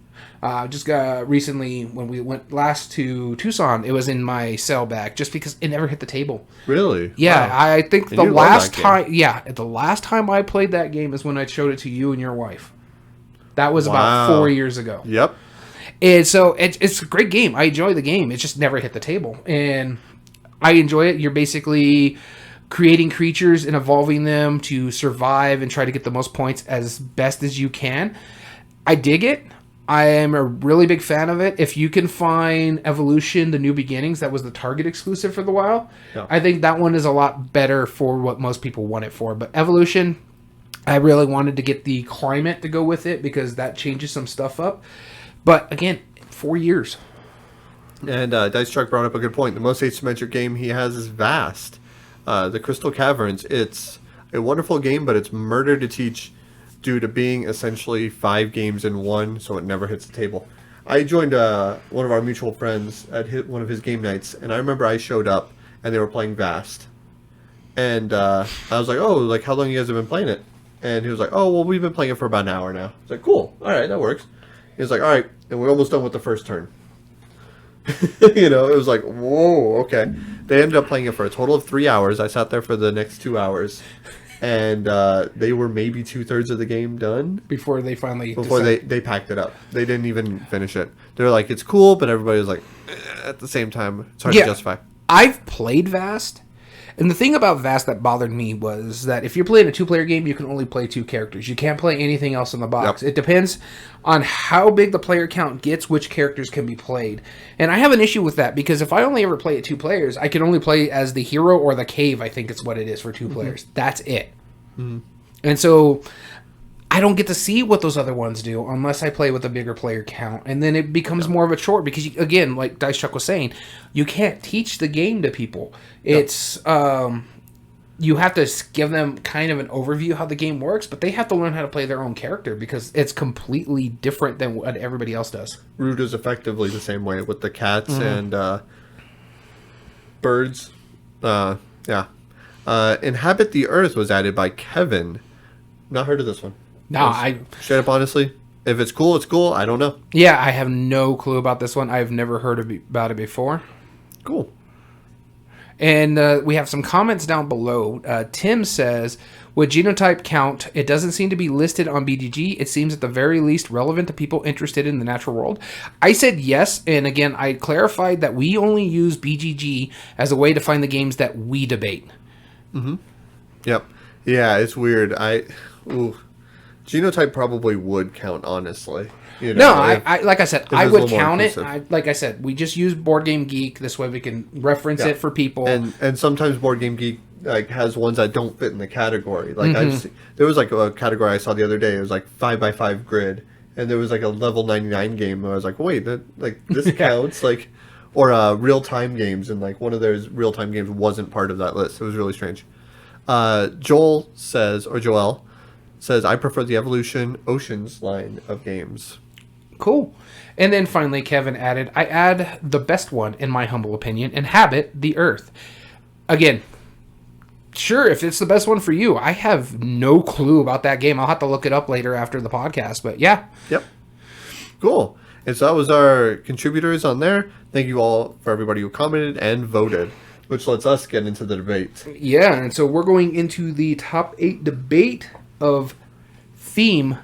Just recently, when we went last to Tucson, it was in my sale bag just because it never hit the table. Really? Yeah, wow. I think the last time I played that game is when I showed it to you and your wife. That was about 4 years ago. Yep. And so it's a great game. I enjoy the game. It just never hit the table. And I enjoy it. You're basically creating creatures and evolving them to survive and try to get the most points as best as you can. I dig it. I am a really big fan of it. If you can find Evolution, The New Beginnings, that was the Target exclusive for the while. Yeah. I think that one is a lot better for what most people want it for. But Evolution, I really wanted to get the climate to go with it because that changes some stuff up. But again, 4 years. And Dice Truck brought up a good point. The most asymmetric game he has is Vast. The Crystal Caverns. It's a wonderful game, but it's murder to teach due to being essentially 5 games in one, so it never hits the table. I joined one of our mutual friends at one of his game nights, and I remember I showed up, and they were playing Vast. And I was like, oh, like, how long you guys have been playing it? And he was like, oh, well, we've been playing it for about an hour now. I was like, cool. All right, that works. He was like, all right, and we're almost done with the first turn. It was like, whoa, okay. They ended up playing it for a total of 3 hours. I sat there for the next 2 hours, and they were maybe 2/3 of the game done. Before they packed it up. They didn't even finish it. They were like, it's cool, but everybody was like, at the same time, it's hard to justify. I've played Vast, and the thing about Vast that bothered me was that if you're playing a 2-player game, you can only play 2 characters. You can't play anything else in the box. Yep. It depends on how big the player count gets, which characters can be played. And I have an issue with that, because if I only ever play at 2 players, I can only play as the hero or the cave, I think it's what it is for 2 players. That's it. Mm-hmm. And so I don't get to see what those other ones do unless I play with a bigger player count. And then it becomes more of a chore because, again, like Dice Chuck was saying, you can't teach the game to people. It's you have to give them kind of an overview how the game works, but they have to learn how to play their own character because it's completely different than what everybody else does. Root is effectively the same way with the cats and birds. Inhabit the Earth was added by Kevin. Not heard of this one. No, I straight up honestly, if it's cool, it's cool. I don't know. Yeah, I have no clue about this one. I've never heard about it before. Cool. And we have some comments down below. Tim says, with genotype count, it doesn't seem to be listed on BGG. It seems at the very least relevant to people interested in the natural world. I said yes, and again, I clarified that we only use BGG as a way to find the games that we debate. Mm-hmm. Yep. Yeah, it's weird. Genotype probably would count, honestly. You know, I like I said, I would count it. Like I said, we just use Board Game Geek. This way we can reference it for people. And sometimes Board Game Geek has ones that don't fit in the category. Like there was like a category I saw the other day. It was like 5x5 grid, and there was like a level 99 game. And I was like, wait, this counts. Like, or real time games, and like one of those real time games wasn't part of that list. It was really strange. Joel says, I prefer the Evolution Oceans line of games. Cool. And then finally, Kevin added, I add the best one, in my humble opinion, Inhabit the Earth. Again, sure, if it's the best one for you. I have no clue about that game. I'll have to look it up later after the podcast, but yeah. Yep. Cool. And so that was our contributors on there. Thank you all for everybody who commented and voted, which lets us get into the debate. Yeah, and so we're going into the top 8 debate of theme.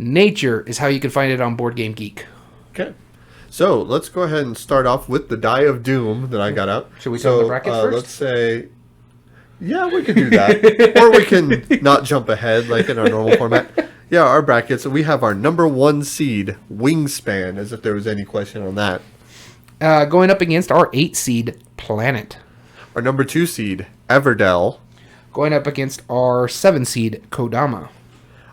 Nature is how you can find it on Board Game Geek. Okay. So let's go ahead and start off with the Die of Doom that I got up. Should we tell the brackets first? Let's say, yeah, we can do that. Or we can not jump ahead like in our normal format. Yeah, our brackets. We have our number 1 seed, Wingspan, as if there was any question on that. Going up against our 8 seed, Planet. Our number 2 seed, Everdell. Going up against our 7 seed, Kodama.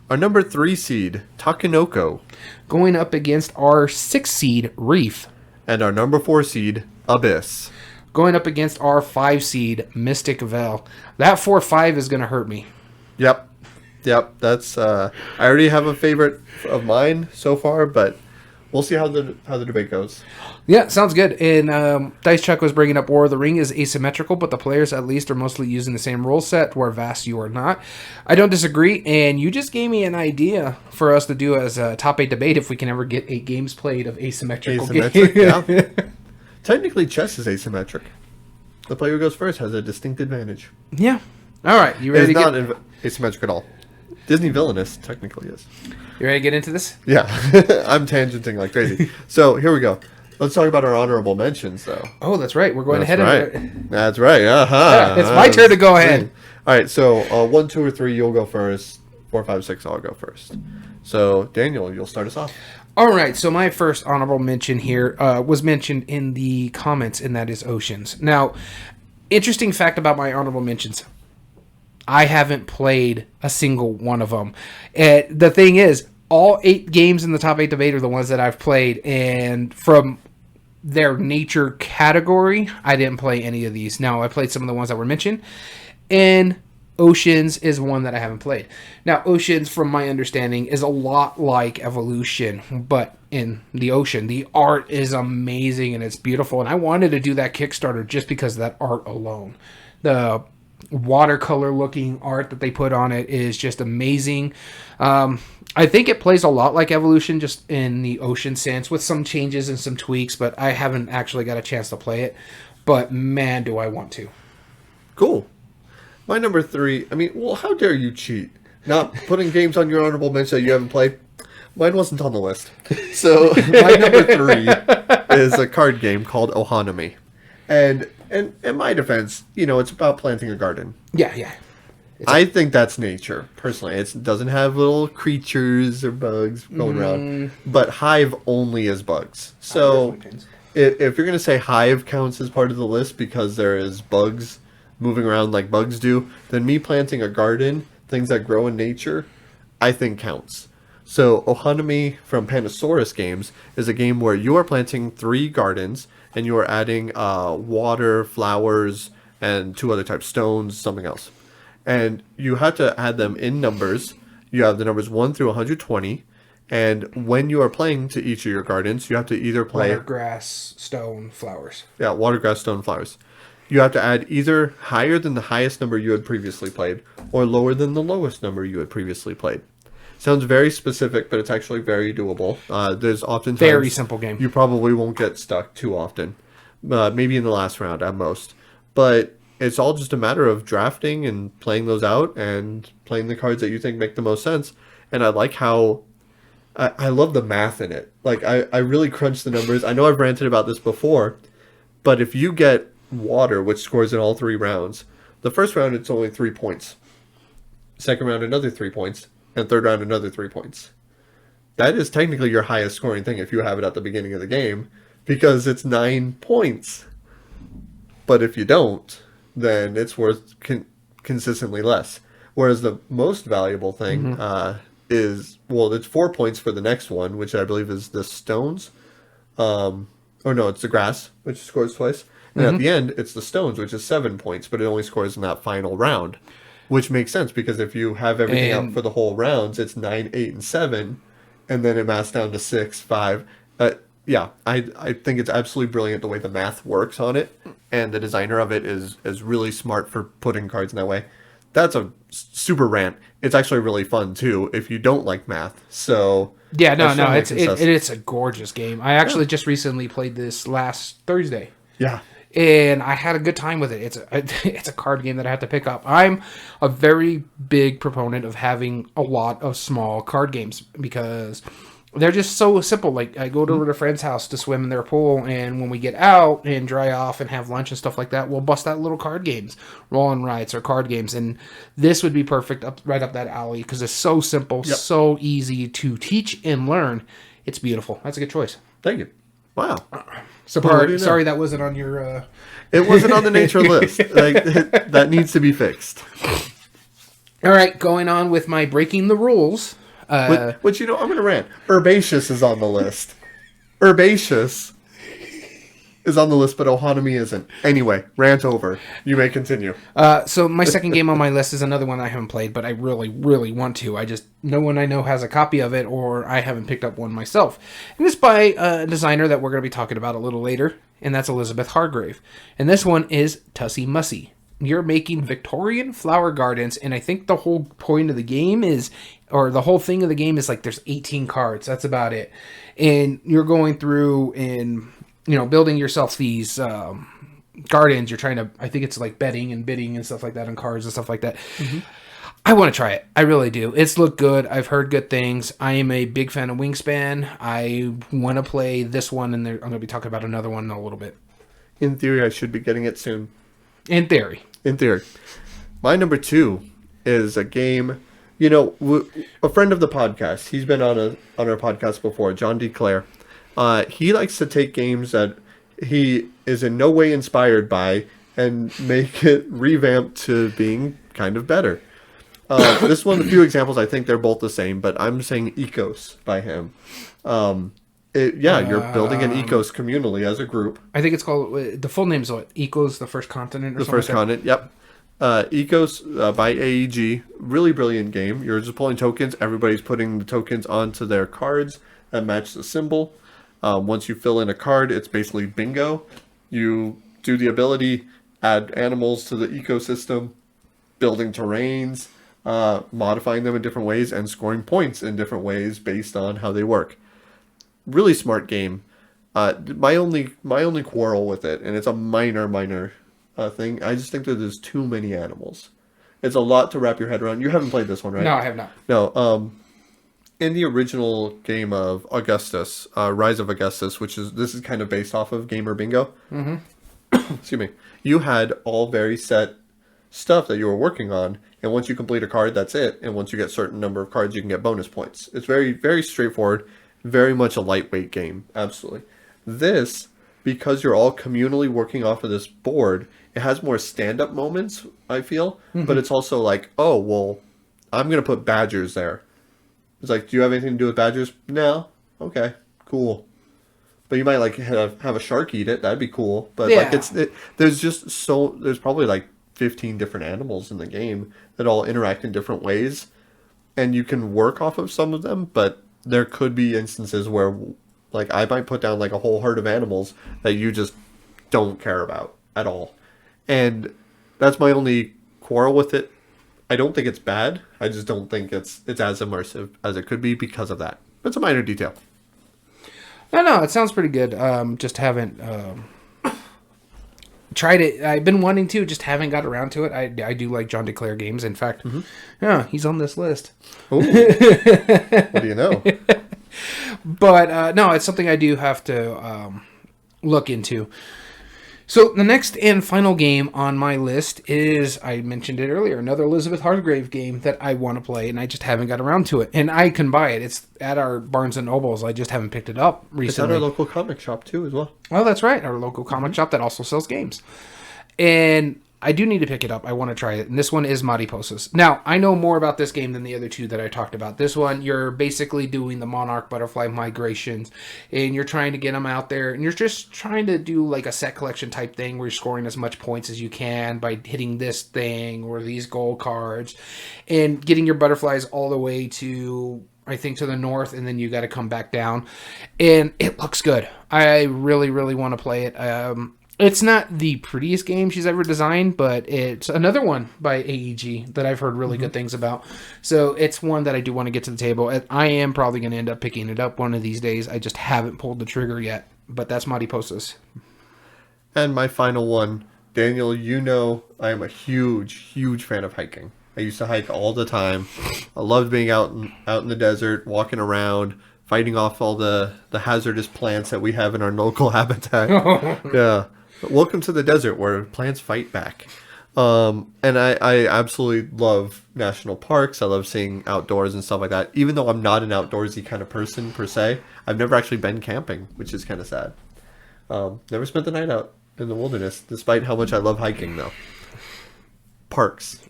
Our number 3 seed, Takanoko. Going up against our 6 seed, Reef. And our number 4 seed, Abyss. Going up against our 5 seed, Mystic Veil. That 4-5 is going to hurt me. Yep. That's I already have a favorite of mine so far, but we'll see how the debate goes. Yeah, sounds good. And Dice Chuck was bringing up War of the Ring is asymmetrical, but the players at least are mostly using the same rule set, where Vast you are not. I don't disagree, and you just gave me an idea for us to do as a top 8 debate if we can ever get 8 games played of asymmetrical games. Yeah. Technically, chess is asymmetric. The player who goes first has a distinct advantage. Yeah. All right, you ready it's to not asymmetric at all. Disney Villainous technically is. You ready to get into this? Yeah. I'm tangenting like crazy. So, here we go. Let's talk about our honorable mentions, though. Oh, that's right. We're going that's ahead. Right. That's right. Uh-huh. Yeah, it's my turn to go ahead. All right. So 1, 2, or 3, you'll go first. 4, 5, 6, I'll go first. So Daniel, you'll start us off. All right. So my first honorable mention here was mentioned in the comments, and that is Oceans. Now, interesting fact about my honorable mentions. I haven't played a single one of them. The thing is, all 8 games in the top 8 debate are the ones that I've played, and from their nature category, I didn't play any of these. Now, I played some of the ones that were mentioned, and Oceans is one that I haven't played. Now, Oceans, from my understanding, is a lot like Evolution, but in the ocean. The art is amazing, and it's beautiful, and I wanted to do that Kickstarter just because of that art alone. The watercolor looking art that they put on it is just amazing. I think it plays a lot like Evolution, just in the ocean sense, with some changes and some tweaks, but I haven't actually got a chance to play it. But man, do I want to. Cool. My number 3, how dare you cheat? Not putting games on your honorable mention that you haven't played. Mine wasn't on the list. So my number 3 is a card game called Ohanomi. And in my defense, it's about planting a garden. Yeah. I think that's nature, personally. It doesn't have little creatures or bugs going around. But hive only is bugs. So if you're going to say hive counts as part of the list because there is bugs moving around like bugs do, then me planting a garden, things that grow in nature, I think counts. So Ohanomi from Panasaurus Games is a game where you are planting 3 gardens and you are adding water, flowers, and 2 other types, stones, something else. And you have to add them in numbers. You have the numbers 1 through 120. And when you are playing to each of your gardens, you have to either play... Water, grass, stone, flowers. Yeah, water, grass, stone, flowers. You have to add either higher than the highest number you had previously played or lower than the lowest number you had previously played. Sounds very specific, but it's actually very doable. There's oftentimes... Very simple game. You probably won't get stuck too often. Maybe in the last round at most. But it's all just a matter of drafting and playing those out and playing the cards that you think make the most sense. And I like how... I love the math in it. Like, I really crunch the numbers. I know I've ranted about this before, but if you get water, which scores in all 3 rounds, the first round it's only 3 points. Second round, another 3 points. And third round, another 3 points. That is technically your highest scoring thing if you have it at the beginning of the game, because it's 9 points. But if you don't, then it's worth consistently less. Whereas the most valuable thing is, well, it's 4 points for the next one, which I believe is the stones. Or no, it's the grass, which scores twice. And at the end, it's the stones, which is 7 points, but it only scores in that final round. Which makes sense, because if you have everything out for the whole rounds, it's 9, 8, and 7, and then it masks down to 6, 5. Yeah, I think it's absolutely brilliant the way the math works on it, and the designer of it is really smart for putting cards in that way. That's a super rant. It's actually really fun, too, if you don't like math. So yeah, no, it's a gorgeous game. I actually just recently played this last Thursday. Yeah. And I had a good time with it. It's a card game that I have to pick up. I'm a very big proponent of having a lot of small card games because they're just so simple. Like, I go over to a friend's house to swim in their pool, and when we get out and dry off and have lunch and stuff like that, we'll bust out little card games, roll and rights or card games. And this would be perfect right up that alley because it's so simple, so easy to teach and learn. It's beautiful. That's a good choice. Thank you. Wow. Sorry that wasn't on your... It wasn't on the nature list. That needs to be fixed. All right, going on with my breaking the rules. Which, I'm going to rant. Herbaceous is on the list. Herbaceous is on the list, but Ohanomi isn't. Anyway, rant over. You may continue. So my second game on my list is another one I haven't played, but I really, really want to. No one I know has a copy of it, or I haven't picked up one myself. And it's by a designer that we're going to be talking about a little later, and that's Elizabeth Hargrave. And this one is Tussie Mussy. You're making Victorian flower gardens, and I think the whole point of the game is, or the whole thing of the game is like there's 18 cards. That's about it. And you're going through and... building yourself these gardens. You're trying to, I think it's like betting and bidding and stuff like that on cards and stuff like that. I want to try it. I really do. It's looked good. I've heard good things. I am a big fan of Wingspan. I want to play this one, and I'm going to be talking about another one in a little bit. In theory, I should be getting it soon. In theory. My number 2 is a game, a friend of the podcast. He's been on our podcast before, John D. Clare. He likes to take games that he is in no way inspired by and make it revamp to being kind of better. This is one of the few examples. I think they're both the same, but I'm saying Ecos by him. You're building an Ecos communally as a group. I think it's called, the full name is what? Ecos, the First Continent or something? The First Continent, yep. Ecos by AEG. Really brilliant game. You're just pulling tokens. Everybody's putting the tokens onto their cards that match the symbol. Once you fill in a card, it's basically bingo. You do the ability, add animals to the ecosystem, building terrains, modifying them in different ways, and scoring points in different ways based on how they work. Really smart game. My only quarrel with it, and it's a minor thing, I just think that there's too many animals. It's a lot to wrap your head around. You haven't played this one, right? No, I have not. No. in the original game of Augustus, Rise of Augustus, this is kind of based off of Gamer Bingo. Mm-hmm. Excuse me. You had all very set stuff that you were working on, and once you complete a card, that's it. And once you get a certain number of cards, you can get bonus points. It's very, very straightforward, very much a lightweight game. Absolutely. This, because you're all communally working off of this board, it has more stand-up moments, I feel. Mm-hmm. But it's also like, oh, well, I'm going to put badgers there. It's like, do you have anything to do with badgers? No. Okay, cool. But you might like have a shark eat it. That'd be cool. But yeah. Like there's probably like 15 different animals in the game that all interact in different ways, and you can work off of some of them. But there could be instances where, like, I might put down like a whole herd of animals that you just don't care about at all, and that's my only quarrel with it. I don't think it's bad. I just don't think it's as immersive as it could be because of that. It's a minor detail. No, it sounds pretty good. Just haven't tried it. I've been wanting to, just haven't got around to it. I do like John DeClaire games. In fact, yeah, he's on this list. Ooh. What do you know? But no, it's something I do have to look into. So the next and final game on my list is, I mentioned it earlier, another Elizabeth Hargrave game that I want to play, and I just haven't got around to it. And I can buy it. It's at our Barnes & Nobles. I just haven't picked it up recently. It's at our local comic shop, too, as well. Oh, that's right. Our local comic shop that also sells games. And I do need to pick it up. I want to try it. And this one is Mariposas. Now, I know more about this game than the other two that I talked about. This one, you're basically doing the monarch butterfly migrations, and you're trying to get them out there, and you're just trying to do like a set collection type thing where you're scoring as much points as you can by hitting this thing or these gold cards, and getting your butterflies all the way to, I think, to the north, and then you got to come back down. And it looks good. I really, really want to play it. It's not the prettiest game she's ever designed, but it's another one by AEG that I've heard really good things about. So it's one that I do want to get to the table. I am probably going to end up picking it up one of these days. I just haven't pulled the trigger yet, but that's Mariposas. And my final one, Daniel, you know I am a huge, huge fan of hiking. I used to hike all the time. I loved being out in the desert, walking around, fighting off all the hazardous plants that we have in our local habitat. Yeah. Welcome to the desert where plants fight back. And I absolutely love national parks. I love seeing outdoors and stuff like that. Even though I'm not an outdoorsy kind of person per se, I've never actually been camping, which is kind of sad. Never spent the night out in the wilderness, despite how much I love hiking, though. Parks.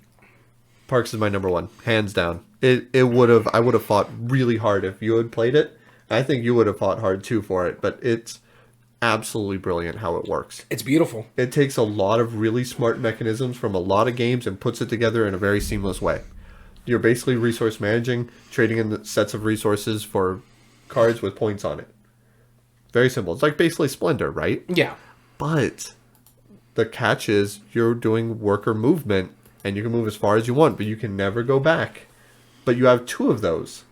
Parks is my number one, hands down. I would have fought really hard if you had played it. I think you would have fought hard too for it, but it's absolutely brilliant how it works. It's beautiful. It takes a lot of really smart mechanisms from a lot of games and puts it together in a very seamless way. You're basically resource managing, trading in sets of resources for cards with points on it. Very simple. It's like basically Splendor, right? Yeah. But the catch is you're doing worker movement, and you can move as far as you want, but you can never go back. But you have two of those.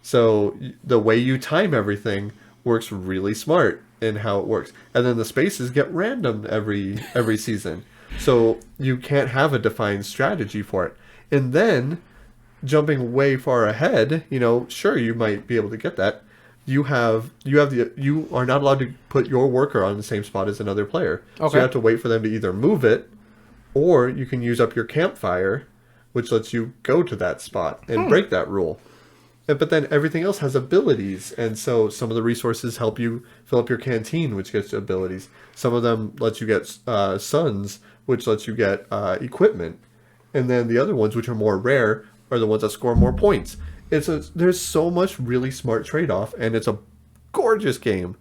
So the way you time everything works really smart in how it works. And then the spaces get random every season. So you can't have a defined strategy for it. And then, jumping way far ahead, sure, you might be able to get that. You are not allowed to put your worker on the same spot as another player. Okay. So you have to wait for them to either move it, or you can use up your campfire, which lets you go to that spot and break that rule. But then everything else has abilities, and so some of the resources help you fill up your canteen, which gets abilities. Some of them lets you get suns, which lets you get equipment. And then the other ones, which are more rare, are the ones that score more points. There's so much really smart trade-off, and it's a gorgeous game.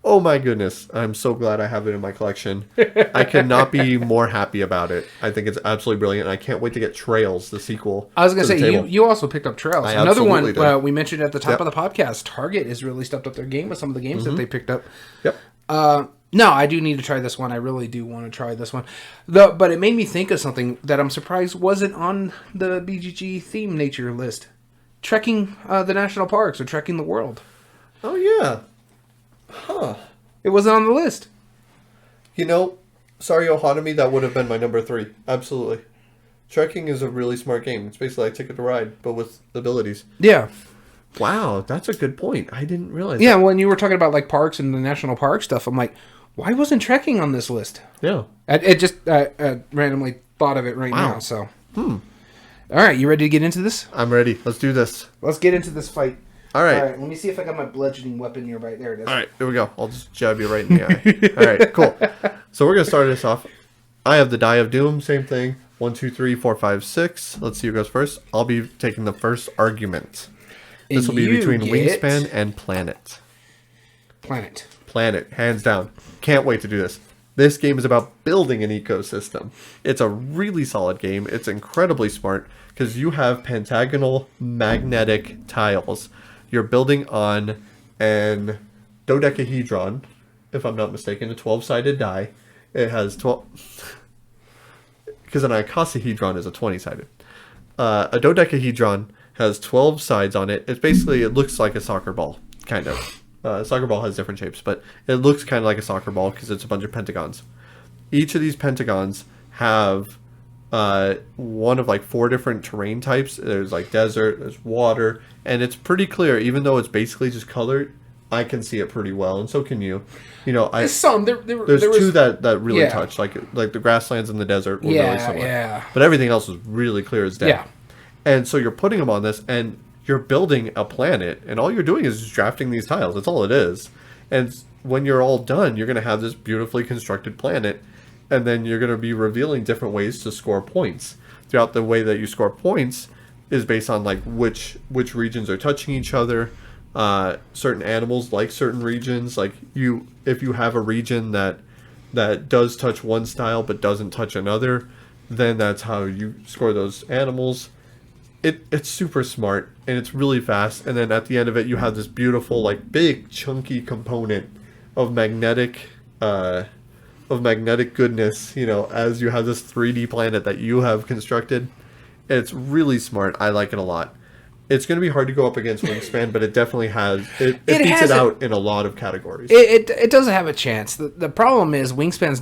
Oh my goodness, I'm so glad I have it in my collection. I cannot be more happy about it. I think it's absolutely brilliant. I can't wait to get Trails, the sequel. I was going to say, you also picked up Trails. Another one we mentioned at the top of the podcast, Target has really stepped up their game with some of the games that they picked up. Yep. No, I do need to try this one. I really do want to try this one. But it made me think of something that I'm surprised wasn't on the BGG theme nature list. Trekking the national parks or trekking the world. Oh, yeah. Huh. It wasn't on the list. Sorry, Ohanami, that would have been my number 3. Absolutely. Trekking is a really smart game. It's basically like Ticket to Ride, but with abilities. Yeah. Wow, that's a good point. I didn't realize that. When you were talking about like parks and the national park stuff, I'm like, why wasn't trekking on this list? Yeah. It just randomly thought of it right now. So. All right, you ready to get into this? I'm ready. Let's do this. Let's get into this fight. All right. Let me see if I got my bludgeoning weapon nearby. There it is. All right, here we go. I'll just jab you right in the eye. All right, cool. So we're going to start this off. I have the Die of Doom, same thing. 1, 2, 3, 4, 5, 6. Let's see who goes first. I'll be taking the first argument. This will be between Wingspan and Planet. Planet, hands down. Can't wait to do this. This game is about building an ecosystem. It's a really solid game. It's incredibly smart because you have pentagonal magnetic tiles. You're building on an dodecahedron, if I'm not mistaken, a 12-sided die. It has 12... Because an icosahedron is a 20-sided. A dodecahedron has 12 sides on it. It's basically, it looks like a soccer ball, kind of. A soccer ball has different shapes, but it looks kind of like a soccer ball because it's a bunch of pentagons. Each of these pentagons have one of like 4 different terrain types. There's like desert, there's water, and it's pretty clear. Even though it's basically just colored, I can see it pretty well, and so can you. You know, there's 2 that really touch, like the grasslands and the desert were really similar. Yeah. But everything else is really clear as day. Yeah. And so you're putting them on this, and you're building a planet, and all you're doing is just drafting these tiles. That's all it is. And when you're all done, you're going to have this beautifully constructed planet, and then you're going to be revealing different ways to score points. Throughout the way that you score points is based on like which regions are touching each other. Certain animals like certain regions. Like if you have a region that does touch one style but doesn't touch another, then that's how you score those animals. It's super smart and it's really fast. And then at the end of it, you have this beautiful, like big chunky component of magnetic goodness. You know, as you have this 3D planet that you have constructed. It's really smart. I like it a lot. It's going to be hard to go up against Wingspan, but it definitely has... It beats it out in a lot of categories. It doesn't have a chance. The problem is Wingspan's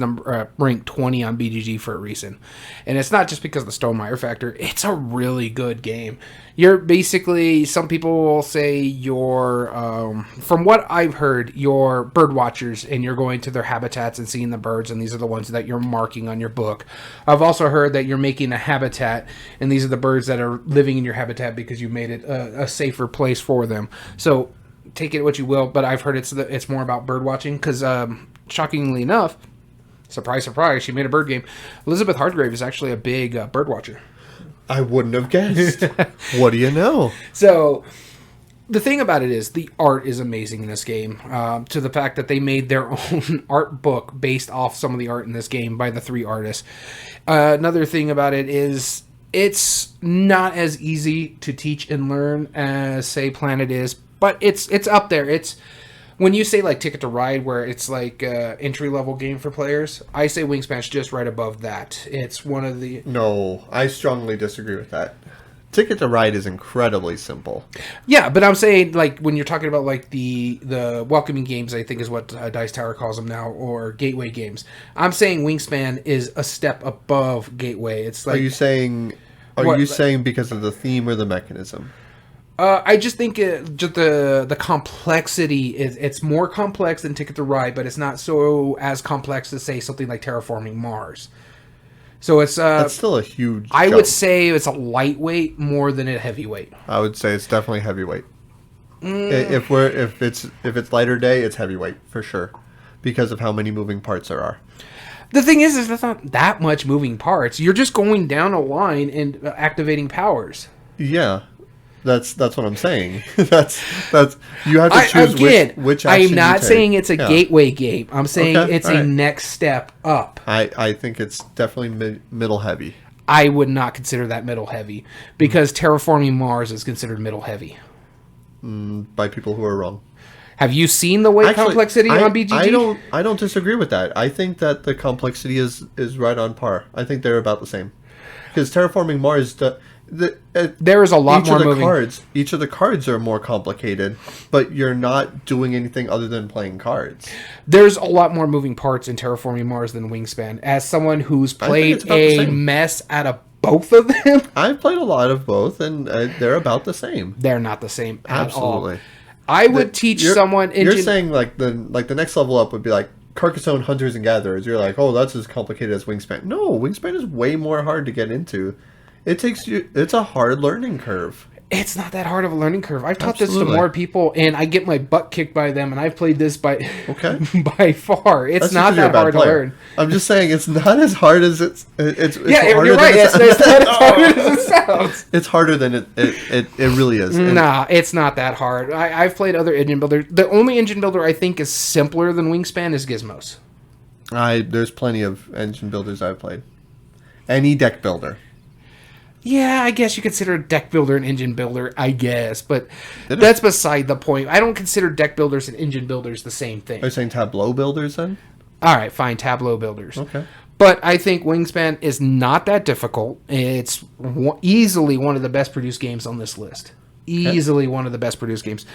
ranked 20 on BGG for a reason. And it's not just because of the Stonemaier factor. It's a really good game. You're basically... Some people will say you're... from what I've heard, you're bird watchers, and you're going to their habitats and seeing the birds, and these are the ones that you're marking on your book. I've also heard that you're making a habitat, and these are the birds that are living in your habitat because you made it a safer place for them. So take it what you will, but I've heard it's more about bird watching because shockingly enough, surprise, she made a bird game. Elizabeth Hargrave is actually a big bird watcher. I wouldn't have guessed. What do you know? So the thing about it is the art is amazing in this game, to the fact that they made their own art book based off some of the art in this game by the 3 artists. Another thing about it is it's not as easy to teach and learn as, say, Planet is, but it's up there. It's when you say like Ticket to Ride, where it's like entry level game for players. I say Wingspan's just right above that. It's one of the... No, I strongly disagree with that. Ticket to Ride is incredibly simple. Yeah, but I'm saying like when you're talking about like the welcoming games, I think is what Dice Tower calls them now, or gateway games. I'm saying Wingspan is a step above gateway. It's like... Are you saying because of the theme or the mechanism? I just think just the complexity it's more complex than Ticket to Ride, but it's not so as complex as say something like Terraforming Mars. So it's that's still a huge jump. I would say it's a lightweight more than a heavyweight. I would say it's definitely heavyweight. If it's lighter day, it's heavyweight for sure because of how many moving parts there are. The thing is there's not that much moving parts. You're just going down a line and activating powers. Yeah. That's what I'm saying. that's you have to choose which action I'm not saying it's a gateway game. I'm saying it's a next step up. I think it's definitely middle heavy. I would not consider that middle heavy because Terraforming Mars is considered middle heavy. By people who are wrong. Have you seen the weight complexity on BGG? I don't disagree with that. I think that the complexity is right on par. I think they're about the same. Because Terraforming Mars, there is a lot more moving. Each of the cards are more complicated, but you're not doing anything other than playing cards. There's a lot more moving parts in Terraforming Mars than Wingspan. As someone who's played a mess at a both of them. I've played a lot of both, and they're about the same. They're not the same at all. Absolutely. I would teach someone... You're saying like the next level up would be like Carcassonne Hunters and Gatherers. You're like, oh, that's as complicated as Wingspan. No, Wingspan is way more hard to get into. It's a hard learning curve. It's not that hard of a learning curve. I've taught this to more people, and I get my butt kicked by them, and I've played this by far. It's not that hard to learn. I'm just saying it's not as hard as it's you're right. It's not as hard as it sounds. It's harder than it really is. Nah, it's not that hard. I've played other engine builders. The only engine builder I think is simpler than Wingspan is Gizmos. There's plenty of engine builders I've played. Any deck builder. Yeah, I guess you consider a deck builder an engine builder, I guess, but that's beside the point. I don't consider deck builders and engine builders the same thing. Are you saying tableau builders then? All right, fine, tableau builders. Okay. But I think Wingspan is not that difficult. It's easily one of the best produced games on this list. Easily one of the best produced games.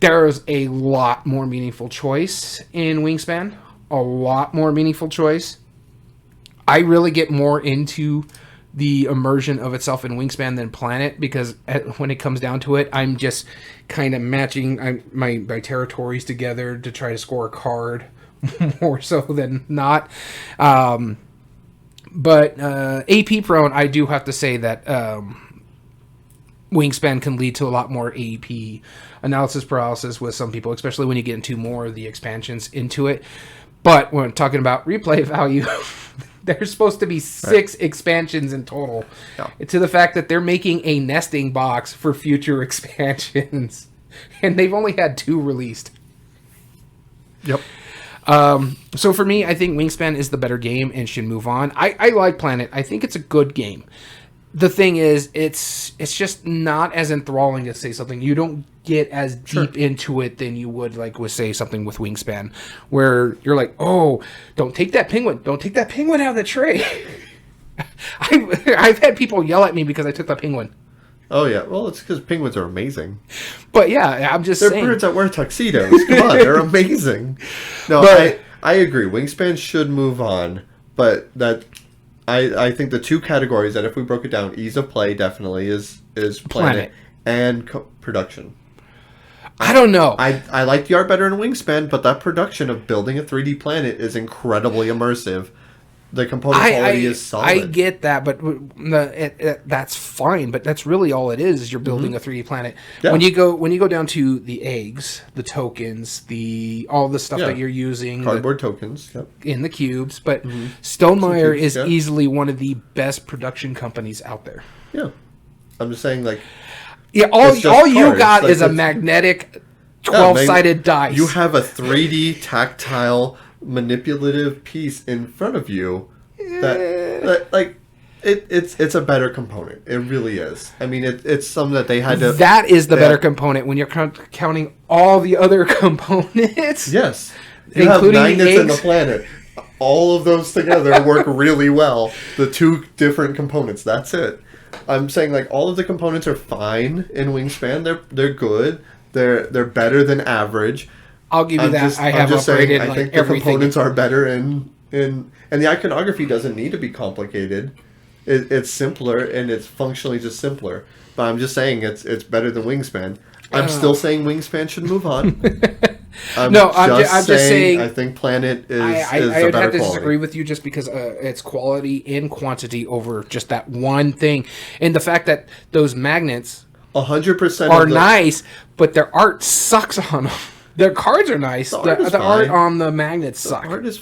There's a lot more meaningful choice in Wingspan. A lot more meaningful choice. I really get more into the immersion of itself in Wingspan than Planet, because when it comes down to it, I'm just kind of matching my territories together to try to score a card more so than not. But AP prone, I do have to say that Wingspan can lead to a lot more AP analysis paralysis with some people, especially when you get into more of the expansions into it. But when talking about replay value, there's supposed to be 6 expansions in total. Yeah. To the fact that they're making a nesting box for future expansions. And they've only had 2 released. Yep. So for me, I think Wingspan is the better game and should move on. I like Planet. I think it's a good game. The thing is, it's just not as enthralling as, say, something. You don't get as deep into it than you would, like, with, say, something with Wingspan, where you're like, oh, don't take that penguin. Don't take that penguin out of the tray. I've had people yell at me because I took the penguin. Oh, yeah. Well, it's because penguins are amazing. But, yeah, I'm just saying. They're birds that wear tuxedos. Come on, they're amazing. No, but, I agree. Wingspan should move on, but that... I think the 2 categories that if we broke it down, ease of play definitely is Planet. And production. I don't know. I like the art better in Wingspan, but that production of building a 3D planet is incredibly immersive. The component quality is solid. I get that, but that's fine. But that's really all it is you're building a 3D planet. Yeah. When you go down to the eggs, the tokens, all the stuff that you're using, cardboard tokens, in the cubes. But Stonemaier is easily one of the best production companies out there. Yeah, I'm just saying, like, all you got is a magnetic 12-sided dice. You have a 3D tactile manipulative piece in front of you that like it's a better component. It really is. I mean, it's something that they had to. That is the better component when you're counting all the other components. Yes, you including have magnets in the planet. All of those together work really well. The 2 different components. That's it. I'm saying, like, all of the components are fine in Wingspan. They're good. They're better than average. I'll give you that. I think the components are better and the iconography doesn't need to be complicated. It's simpler and it's functionally just simpler. But I'm just saying it's better than Wingspan. I'm still saying Wingspan should move on. I'm just saying I think Planet is a better quality. I would have to disagree with you just because it's quality and quantity over just that one thing. And the fact that those magnets 100% are nice, but their art sucks on them. Their cards are nice. The art on the magnets suck. The art is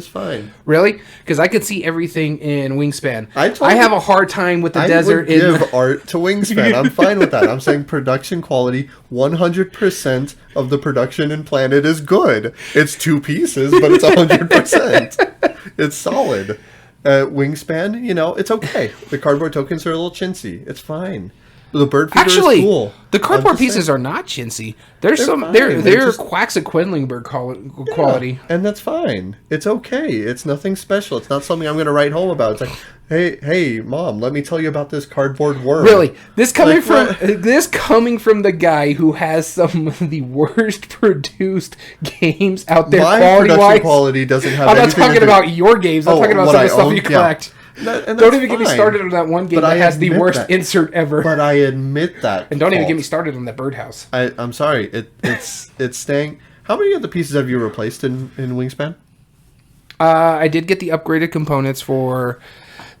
fine. Really? Because I could see everything in Wingspan. I have a hard time with the desert. I would give art to Wingspan. I'm fine with that. I'm saying production quality, 100% of the production in Planet is good. It's 2 pieces, but it's 100%. It's solid. Wingspan, it's okay. The cardboard tokens are a little chintzy. It's fine. The bird feeder is cool. The cardboard pieces are not chintzy. They're Quaxaquedlingberg quality. Yeah, and that's fine. It's okay. It's nothing special. It's not something I'm going to write home about. It's like, hey, Mom, let me tell you about this cardboard worm. Really? This coming from the guy who has some of the worst produced games out there. My production quality doesn't have. I'm not talking about your games. I'm talking about some of the stuff you collect. Don't even get me started on that one game that has the worst insert ever. But I admit that. And don't even get me started on that birdhouse. I'm sorry. It's staying. How many of the pieces have you replaced in Wingspan? I did get the upgraded components for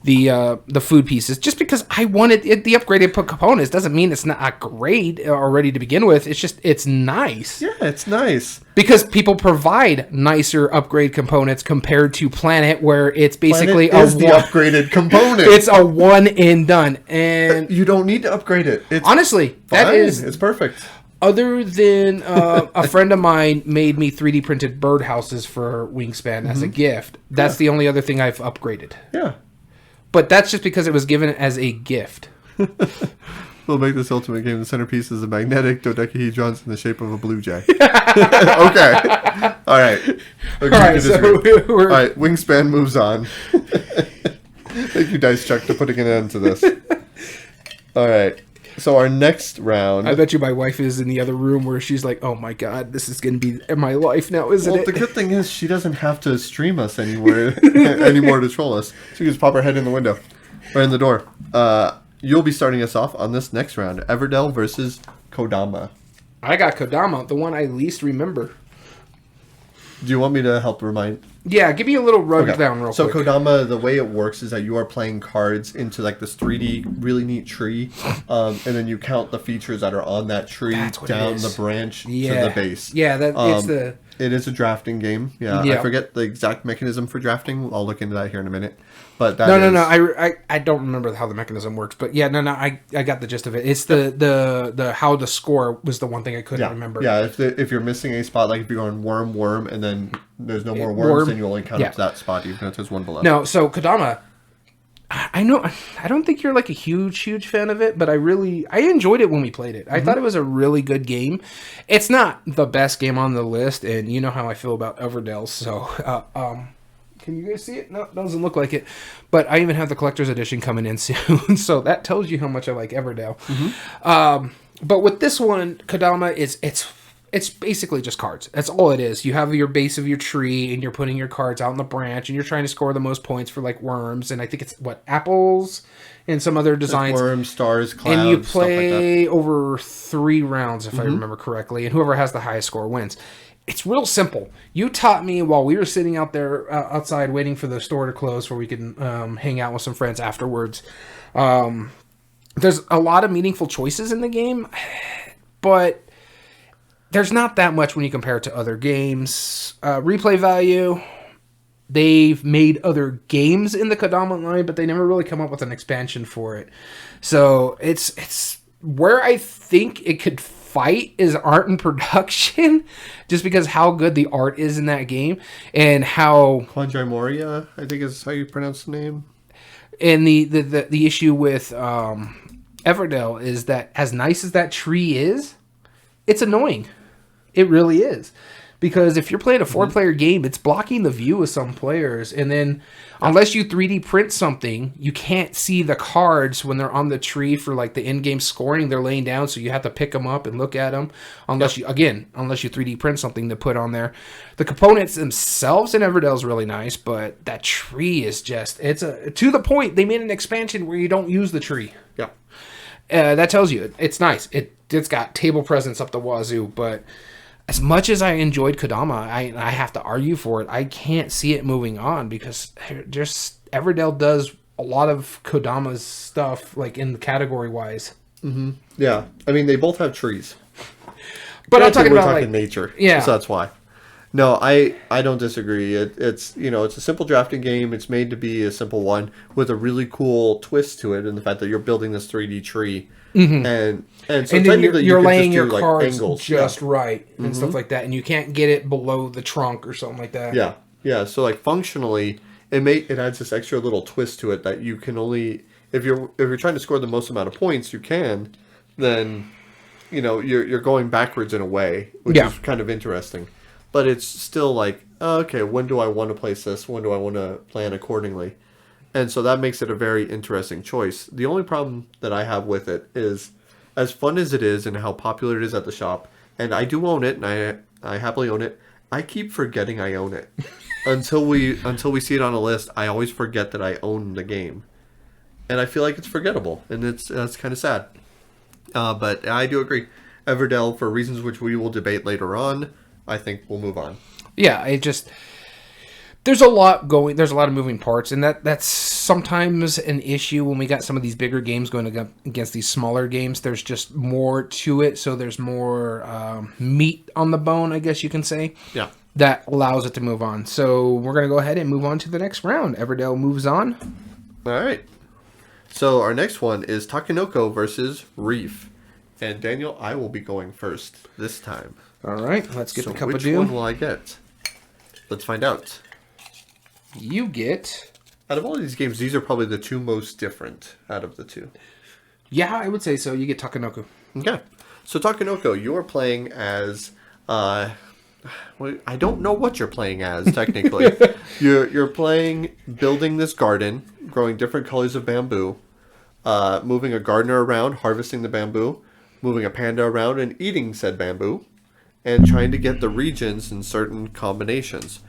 the food pieces, just because I wanted it. The upgraded components doesn't mean it's not great already to begin with. It's just, it's nice. Yeah, it's nice. Because people provide nicer upgrade components compared to Planet, where it's basically the upgraded component. It's a one and done. And you don't need to upgrade it. It's honestly, fine. it's perfect. Other than a friend of mine made me 3D printed birdhouses for Wingspan as a gift. That's the only other thing I've upgraded. Yeah. But that's just because it was given as a gift. We'll make this ultimate game. The centerpiece is a magnetic dodecahedron in the shape of a blue jay. Okay. All right. All right, Wingspan moves on. Thank you, Dice Chuck, for putting an end to this. All right. So our next round... I bet you my wife is in the other room where she's like, oh my god, this is going to be my life now, isn't it? Well, the good thing is she doesn't have to stream us anymore to troll us. She can just pop her head in the window. Or in the door. You'll be starting us off on this next round. Everdell versus Kodama. I got Kodama, the one I least remember. Do you want me to help remind... Yeah, give me a little rundown real quick. So Kodama, the way it works is that you are playing cards into like this 3D really neat tree, and then you count the features that are on that tree down the branch to the base. Yeah, it's the... It is a drafting game. Yeah, I forget the exact mechanism for drafting. I'll look into that here in a minute. But that I don't remember how the mechanism works. But yeah, I got the gist of it. It's the how the score was the one thing I couldn't remember. Yeah, if you're missing a spot, like if you're going worm, and then there's no more worms, then you only count up to that spot, even if there's one below. No, so Kodama, I don't think you're like a huge fan of it, but I enjoyed it when we played it. I thought it was a really good game. It's not the best game on the list, and you know how I feel about Everdell, so can you guys see it? No, it doesn't look like it. But I even have the collector's edition coming in soon, so that tells you how much I like Everdell. But with this one, Kodama it's basically just cards. That's all it is. You have your base of your tree, and you're putting your cards out in the branch, and you're trying to score the most points for like worms, and I think it's apples and some other designs. There's worms, stars, clouds, and you play stuff like over 3 rounds, if I remember correctly, and whoever has the highest score wins. It's real simple. You taught me while we were sitting out there outside waiting for the store to close where we could hang out with some friends afterwards. There's a lot of meaningful choices in the game, but there's not that much when you compare it to other games. Replay value, they've made other games in the Kodama line, but they never really come up with an expansion for it. So it's where I think it could fight is art and production, just because how good the art is in that game, and how Quandrai Moria, I think is how you pronounce the name. And the issue with Everdell is that as nice as that tree is, it's annoying. It really is. Because if you're playing a 4-player game, it's blocking the view of some players. And then unless you 3D print something, you can't see the cards when they're on the tree for like the in-game scoring. They're laying down, so you have to pick them up and look at them. Unless you 3D print something to put on there. The components themselves in Everdell is really nice, but that tree is just, to the point, they made an expansion where you don't use the tree. Yeah. That tells you it's nice. It's got table presence up the wazoo, but as much as I enjoyed Kodama, I have to argue for it. I can't see it moving on because just Everdell does a lot of Kodama's stuff, like in the category wise. Yeah, I mean they both have trees, but I'm talking about like nature. Yeah, so that's why. No, I don't disagree. It's it's a simple drafting game. It's made to be a simple one with a really cool twist to it, and the fact that you're building this 3D tree. And so and technically you're you laying your do, cards angles. just right and stuff like that, and you can't get it below the trunk or something like that. Yeah. So like functionally, it adds this extra little twist to it that you can only if you're trying to score the most amount of points you can, then you're going backwards in a way, which is kind of interesting. But it's still like, okay, when do I want to place this? When do I want to plan accordingly? And so that makes it a very interesting choice. The only problem that I have with it is, as fun as it is and how popular it is at the shop, and I do own it, and I happily own it, I keep forgetting I own it. until we see it on a list, I always forget that I own the game, and I feel like it's forgettable, and that's kind of sad. But I do agree. Everdell, for reasons which we will debate later on, I think we'll move on. Yeah, there's a lot of moving parts, and that's sometimes an issue when we got some of these bigger games going against these smaller games. There's just more to it, so there's more meat on the bone, I guess you can say. Yeah. That allows it to move on. So we're going to go ahead and move on to the next round. Everdell moves on. All right. So our next one is Takanoko versus Reef. And Daniel, I will be going first this time. All right, let's get the cup of doom. Which one will I get? Let's find out. You get... Out of all these games, these are probably the two most different out of the two. Yeah, I would say so. You get Takanoko. Okay. So Takanoko, you are playing as... I don't know what you're playing as, technically. You're playing, building this garden, growing different colors of bamboo, moving a gardener around, harvesting the bamboo, moving a panda around and eating said bamboo, and trying to get the regions in certain combinations.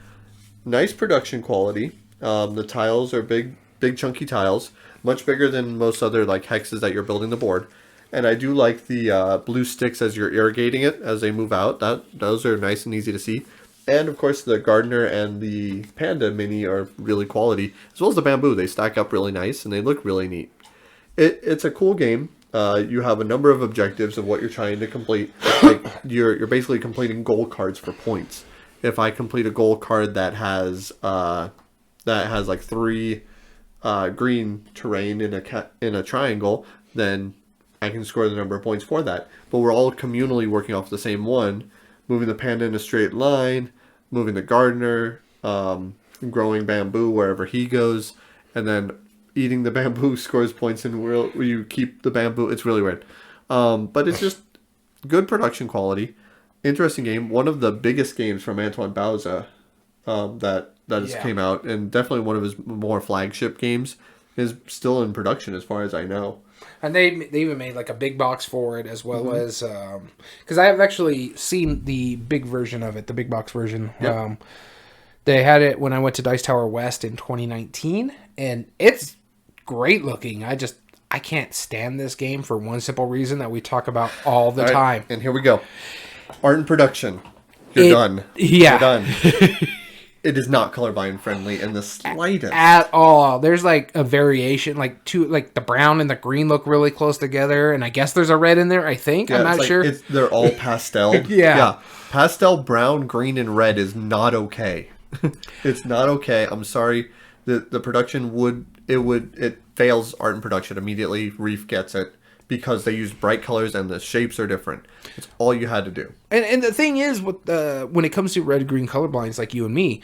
Nice production quality. The tiles are big chunky tiles, much bigger than most other like hexes that you're building the board. And I do like the blue sticks as you're irrigating it as they move out. Those are nice and easy to see. And of course the gardener and the panda mini are really quality, as well as the bamboo. They stack up really nice and they look really neat. It's a cool game. You have a number of objectives of what you're trying to complete. Like you're basically completing goal cards for points. If I complete a goal card that has like 3 green terrain in a triangle, then I can score the number of points for that. But we're all communally working off the same one, moving the panda in a straight line, moving the gardener, growing bamboo wherever he goes, and then eating the bamboo scores points, and you keep the bamboo. It's really weird. But it's just good production quality. Interesting game. One of the biggest games from Antoine Bauza that came out, and definitely one of his more flagship games, is still in production as far as I know. And they even made like a big box for it, as well as because I have actually seen the big version of it, the big box version. Yep. They had it when I went to Dice Tower West in 2019, and it's great looking. I can't stand this game for one simple reason that we talk about all the time. And here we go. Art and production. You're done. Yeah. You're done. It is not colorblind friendly in the slightest. At all. There's like a variation, like the brown and the green look really close together, and I guess there's a red in there, I think. Yeah, I'm not sure. They're all pastel. Yeah. Pastel, brown, green, and red is not okay. It's not okay. I'm sorry. The production it fails art and production immediately. Reef gets it because they use bright colors and the shapes are different. It's all you had to do. And the thing is, with when it comes to red green colorblinds like you and me,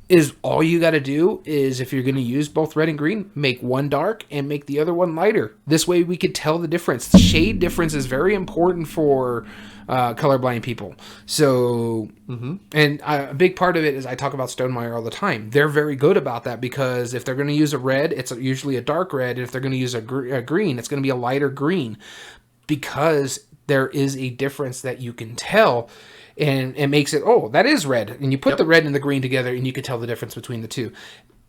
is all you got to do is, if you're going to use both red and green, make one dark and make the other one lighter. This way we could tell the difference. The shade difference is very important for colorblind people. So, and a big part of it is I talk about Stonemaier all the time. They're very good about that, because if they're going to use a red, it's usually a dark red. And if they're going to use a green, it's going to be a lighter green, because there is a difference that you can tell. And it makes it, that is red. And you put the red and the green together, and you can tell the difference between the two.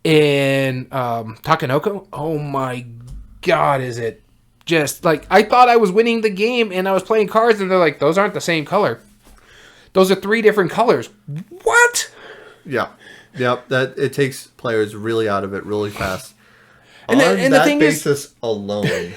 And Takanoko, oh my God, is it just like, I thought I was winning the game, and I was playing cards, and they're like, those aren't the same color. Those are 3 different colors. What? Yeah. Yep. That it takes players really out of it really fast. And On the that thing basis alone,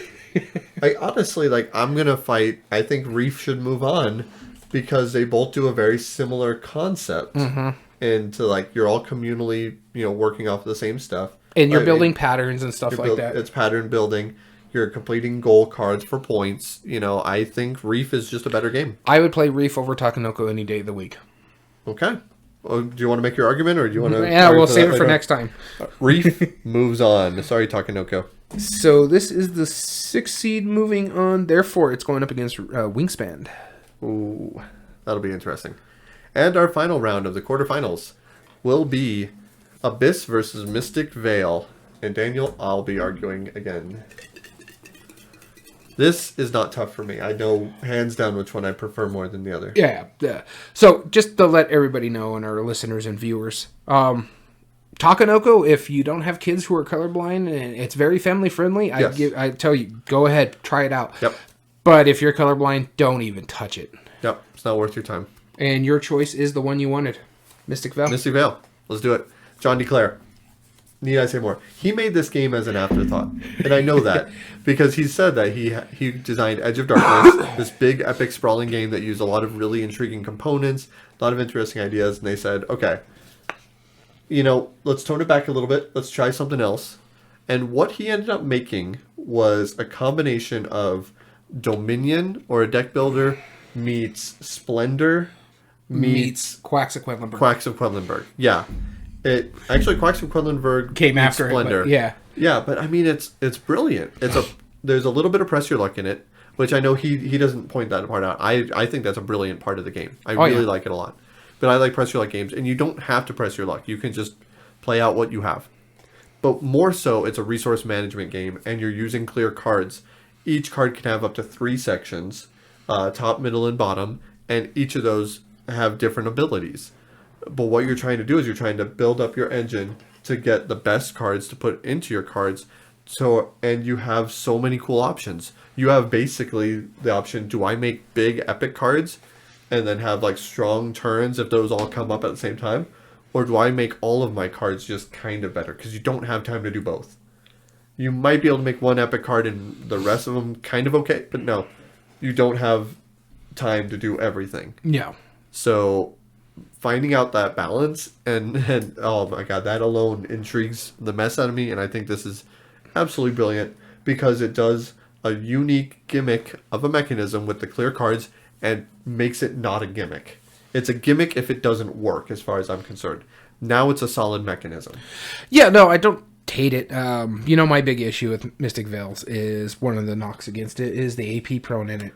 honestly, I'm gonna fight. I think Reef should move on, because they both do a very similar concept. And to you're all communally, working off the same stuff. And you're building patterns and stuff like that. It's pattern building. You're completing goal cards for points. I think Reef is just a better game. I would play Reef over Takanoko any day of the week. Okay. Well, do you want to make your argument, or do you want to... Yeah, we'll save it for next time. Reef moves on. Sorry, Takanoko. So this is the 6th seed moving on. Therefore, it's going up against Wingspan. Ooh, that'll be interesting. And our final round of the quarterfinals will be Abyss versus Mystic Vale. And Daniel, I'll be arguing again. This is not tough for me. I know hands down which one I prefer more than the other. Yeah. So just to let everybody know, and our listeners and viewers, Takanoko, if you don't have kids who are colorblind, and it's very family friendly, I tell you, go ahead, try it out. Yep. But if you're colorblind, don't even touch it. Yep. It's not worth your time. And your choice is the one you wanted. Mystic Vale. Mystic Vale. Let's do it. John DeClaire. Need I say more? He made this game as an afterthought. And I know that because he said that he designed Edge of Darkness, this big, epic, sprawling game that used a lot of really intriguing components, a lot of interesting ideas. And they said, okay, let's tone it back a little bit. Let's try something else. And what he ended up making was a combination of Dominion, or a deck builder, meets Splendor, meets Quacks of Quedlinburg. Quacks of Quedlinburg. Yeah. Quacks of Quedlinburg came after Splendor. Yeah, but I mean it's brilliant. There's a little bit of press your luck in it, which I know he doesn't point that part out. I think that's a brilliant part of the game. I really like it a lot. But I like press your luck games, and you don't have to press your luck. You can just play out what you have. But more so, it's a resource management game, and you're using clear cards. Each card can have up to 3 sections, top, middle, and bottom, and each of those have different abilities. But what you're trying to do is you're trying to build up your engine to get the best cards to put into your cards. And you have so many cool options. You have basically the option, do I make big epic cards and then have like strong turns if those all come up at the same time? Or do I make all of my cards just kind of better? Because you don't have time to do both. You might be able to make one epic card and the rest of them kind of okay, but no, you don't have time to do everything. Yeah. So finding out that balance and oh my god, that alone intrigues the mess out of me, and I think this is absolutely brilliant because it does a unique gimmick of a mechanism with the clear cards and makes it not a gimmick. It's a gimmick if it doesn't work, as far as I'm concerned. Now it's a solid mechanism. Yeah, no, I don't hate it. My big issue with Mystic Vales is one of the knocks against it is the AP prone in it.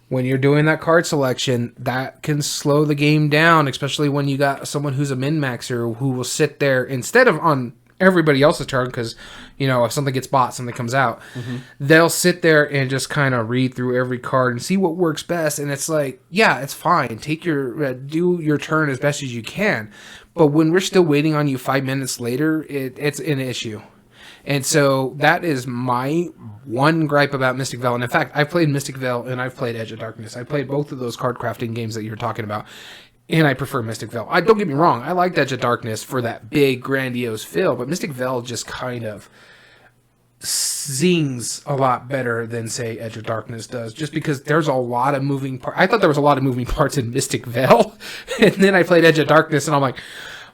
When you're doing that card selection, that can slow the game down, especially when you got someone who's a min-maxer who will sit there instead of on everybody else's turn, because, if something gets bought, something comes out. Mm-hmm. They'll sit there and just kind of read through every card and see what works best. And it's like, yeah, it's fine. Take do your turn as best as you can. But when we're still waiting on you 5 minutes later, it's an issue. And so that is my one gripe about Mystic Vale. And in fact, I've played Mystic Vale and I've played Edge of Darkness. I played both of those card crafting games that you're talking about. And I prefer Mystic Vale. Don't get me wrong. I liked Edge of Darkness for that big, grandiose feel. But Mystic Vale just kind of sings a lot better than, say, Edge of Darkness does. Just because there's a lot of moving parts. I thought there was a lot of moving parts in Mystic Vale. And then I played Edge of Darkness and I'm like,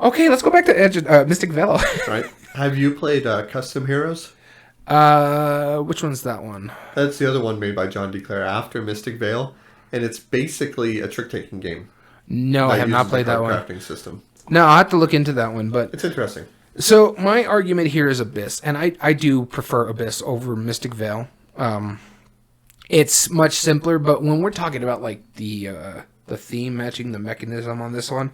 okay, let's go back to Mystic Vale. Right. Have you played Custom Heroes? Which one's that one? That's the other one made by John DeClaire after Mystic Vale. And it's basically a trick-taking game. No, I have not played that one. Crafting system. No, I'll have to look into that one, but it's interesting. So my argument here is Abyss, and I do prefer Abyss over Mystic Vale. It's much simpler, but when we're talking about like the theme matching the mechanism on this one,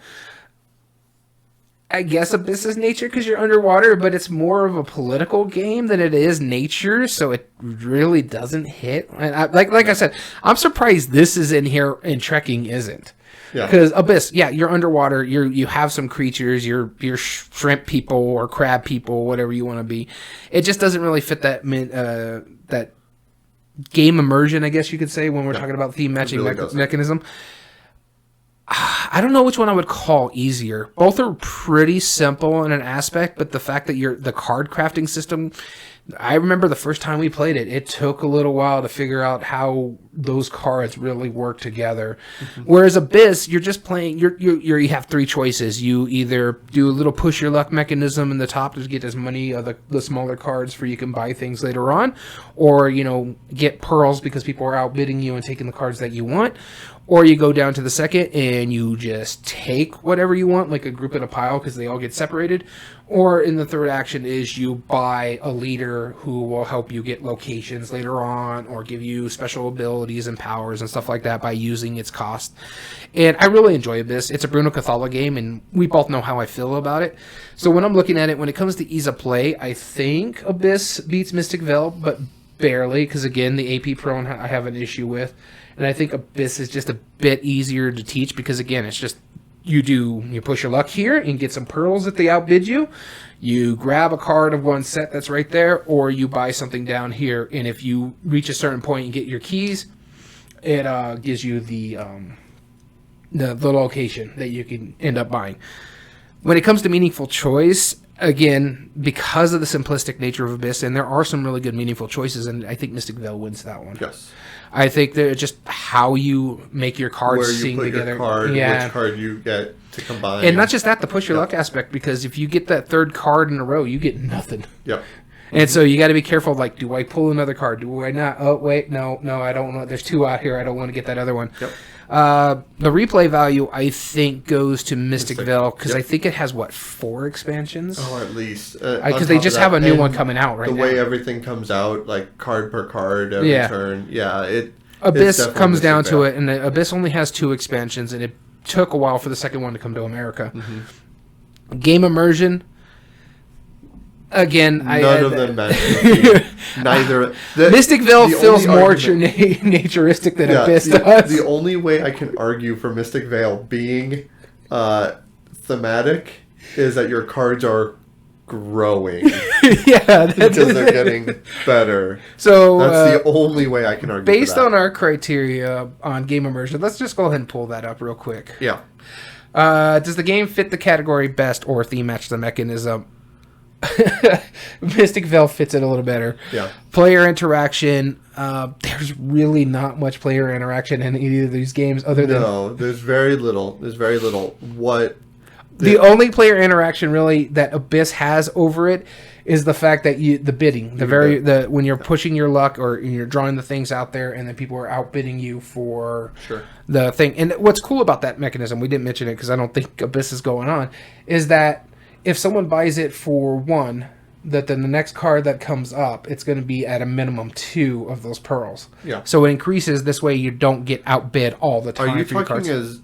I guess Abyss is nature because you're underwater, but it's more of a political game than it is nature, so it really doesn't hit. And like I said, I'm surprised this is in here and trekking isn't. Yeah. Because Abyss, you're underwater. You have some creatures. You're shrimp people or crab people, whatever you want to be. It just doesn't really fit that that game immersion, I guess you could say, when we're talking about theme matching mechanism. I don't know which one I would call easier. Both are pretty simple in an aspect, but the fact that the card crafting system, I remember the first time we played it, it took a little while to figure out how those cards really work together. Mm-hmm. Whereas Abyss, you're just playing, you have 3 choices. You either do a little push your luck mechanism in the top to get as many of the smaller cards for you can buy things later on, or, get pearls because people are outbidding you and taking the cards that you want. Or you go down to the second and you just take whatever you want, like a group in a pile because they all get separated. Or in the third action is you buy a leader who will help you get locations later on or give you special abilities and powers and stuff like that by using its cost. And I really enjoy Abyss. It's a Bruno Cathala game, and we both know how I feel about it. So when I'm looking at it, when it comes to ease of play, I think Abyss beats Mystic Vale, but barely, because again, the AP prone I have an issue with. And I think Abyss is just a bit easier to teach because, again, it's just you push your luck here and get some pearls if they outbid you. You grab a card of one set that's right there, or you buy something down here, and if you reach a certain point and get your keys, it gives you the location that you can end up buying. When it comes to meaningful choice, again, because of the simplistic nature of Abyss, and there are some really good meaningful choices, and I think Mystic Veil wins that one. Yes. I think that just how you make your cards sing together. Your card, which card you get to combine. And not just that, the push your luck aspect, because if you get that third card in a row, you get nothing. Yep. And so you got to be careful, like, do I pull another card? Do I not? Oh, wait, no, I don't want. There's 2 out here. I don't want to get that other one. Yep. The replay value, I think, goes to Mystic Veil, because I think it has, 4 expansions? Oh, at least. Because they just have a new one coming out right now. The way everything comes out, like card per card every turn. Yeah, Abyss comes down to it, and Abyss only has 2 expansions, and it took a while for the second one to come to America. Mm-hmm. Game Immersion, again, none of them matter. Neither. Mystic Veil feels more naturistic than Abyss does. The only way I can argue for Mystic Veil being thematic is that your cards are growing. Because they're getting better. So that's the only way I can argue. Based on our criteria on Game Immersion, let's just go ahead and pull that up real quick. Yeah. Does the game fit the category best or theme match the mechanism? Mystic Veil fits it a little better. Yeah. Player interaction. There's really not much player interaction in either of these games, other than there's very little. The only player interaction really that Abyss has over it is the fact that the bidding, when you're pushing your luck or you're drawing the things out there, and then people are outbidding you for the thing. And what's cool about that mechanism, we didn't mention it because I don't think Abyss is going on, is that if someone buys it for 1, that then the next card that comes up, it's going to be at a minimum 2 of those pearls. Yeah. So it increases this way. You don't get outbid all the time. Are you talking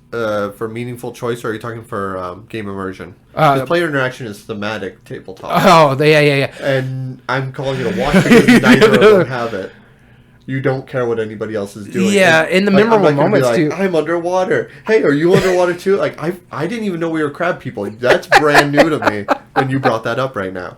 for meaningful choice, or are you talking for game immersion? Because player interaction is thematic tabletop. Oh, yeah. And I'm calling it a wash because neither of them have it. You don't care what anybody else is doing. Yeah, in the memorable moments too. I'm underwater. Hey, are you underwater too? Like I didn't even know we were crab people. That's brand new to me when you brought that up right now.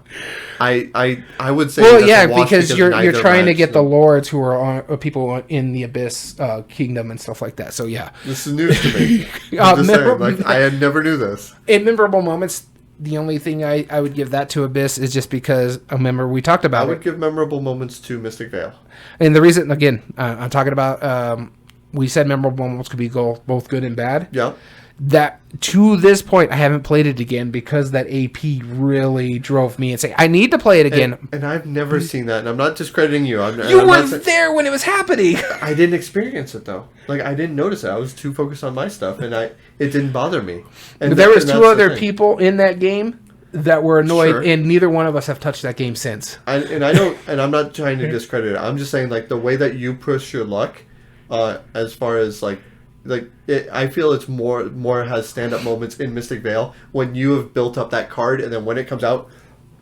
I would say. Well, yeah, because you're trying to get the lords who are people in the Abyss kingdom and stuff like that. So yeah, this is news to me. I'm just saying, like I never knew this. In memorable moments, the only thing I would give that to Abyss is just because I remember we talked about it. I would give memorable moments to Mystic Veil. And the reason, again, I'm talking about, we said memorable moments could be both good and bad. Yeah. That, to this point, I haven't played it again because that AP really drove me and say, I need to play it again. And I've never seen that, and I'm not discrediting you. You were there when it was happening. I didn't experience it, though. Like, I didn't notice it. I was too focused on my stuff, and it didn't bother me. And there was 2 other people in that game that were annoyed, and neither one of us have touched that game since. And I'm not trying to discredit it. I'm just saying, like, the way that you push your luck, as far as I feel it's more has stand-up moments in Mystic Veil when you have built up that card, and then when it comes out,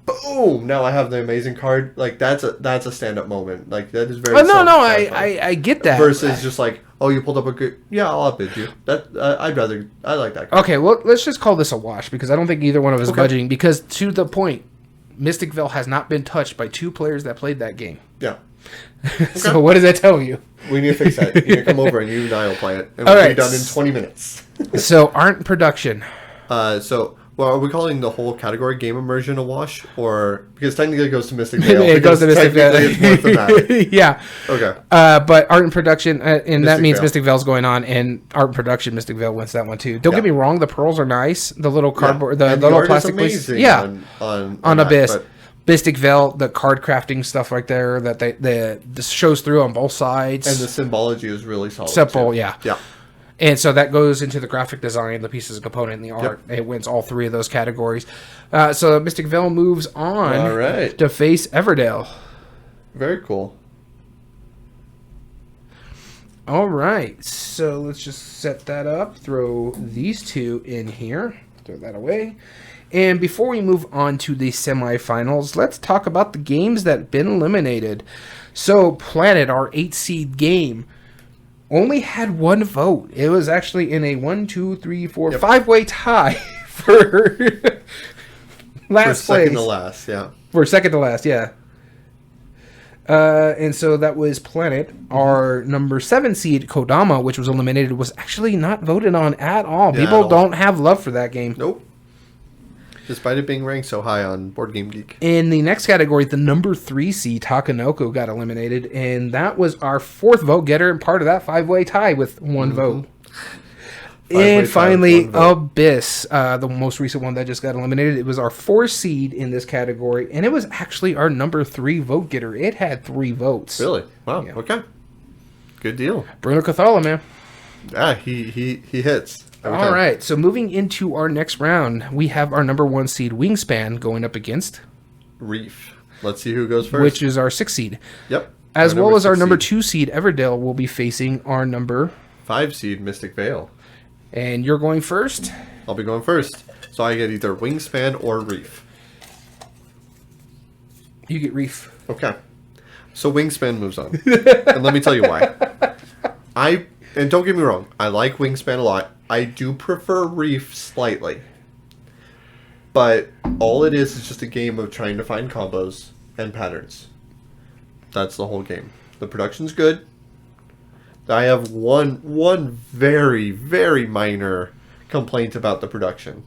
boom! Now I have the amazing card. Like that's a stand-up moment. Like that is very. I get that. Versus just like, oh, you pulled up a good. Yeah, I'll outbid you. I like that card. Okay, well, let's just call this a wash because I don't think either one of us is budging. Because to the point, Mystic Veil has not been touched by 2 players that played that game. Yeah. So what does that tell you? We need to fix that. You need to come over and you and I will play it. And we'll be done in 20 minutes. So, art and production. Well, are we calling the whole category game immersion a wash? Or because technically it goes to Mystic Veil. It goes to Mystic Veil. It's more thematic. Yeah. Okay. But art and production, and that means Mystic Veil's going on, and art and production, Mystic Veil wins that one too. Don't get me wrong, the pearls are nice. The little cardboard, the little plastic pieces. Yeah. On Abyss. Mystic Veil, the card crafting stuff right there that this shows through on both sides. And the symbology is really solid. Simple, yeah. Yeah. And so that goes into the graphic design, the pieces and component, and the art. Yep. It wins all 3 of those categories. So Mystic Veil moves on to face Everdale. Very cool. All right. So let's just set that up. Throw these 2 in here. Throw that away. And before we move on to the semifinals, let's talk about the games that have been eliminated. So Planet, our 8-seed game, only had one vote. It was actually in a 1, 2, 3, 4, 5-way tie for last place. Second to last, yeah. For second to last, yeah. And so that was Planet. Our number 7 seed, Kodama, which was eliminated, was actually not voted on at all. Yeah, People don't have love for that game. Nope. Despite it being ranked so high on Board Game Geek. In the next category, the number 3 seed, Takanoko, got eliminated. And that was our 4th vote getter and part of that 5-way tie with one vote. And finally, Abyss, the most recent one that just got eliminated. It was our 4th seed in this category, and it was actually our number 3 vote getter. It had 3 votes. Really? Wow. Yeah. Okay. Good deal. Bruno Cathala, man. Yeah, he hits. All right. So moving into our next round, we have our number 1 seed, Wingspan, going up against Reef. Let's see who goes first. Which is our 6th seed. Yep. As well as our number 2 seed, Everdale, will be facing our number 5 seed, Mystic Vale. And you're going first? I'll be going first. So I get either Wingspan or Reef. You get Reef. Okay. So Wingspan moves on. And let me tell you why. And don't get me wrong, I like Wingspan a lot. I do prefer Reef slightly. But all it is just a game of trying to find combos and patterns. That's the whole game. The production's good. I have one very, very minor complaint about the production.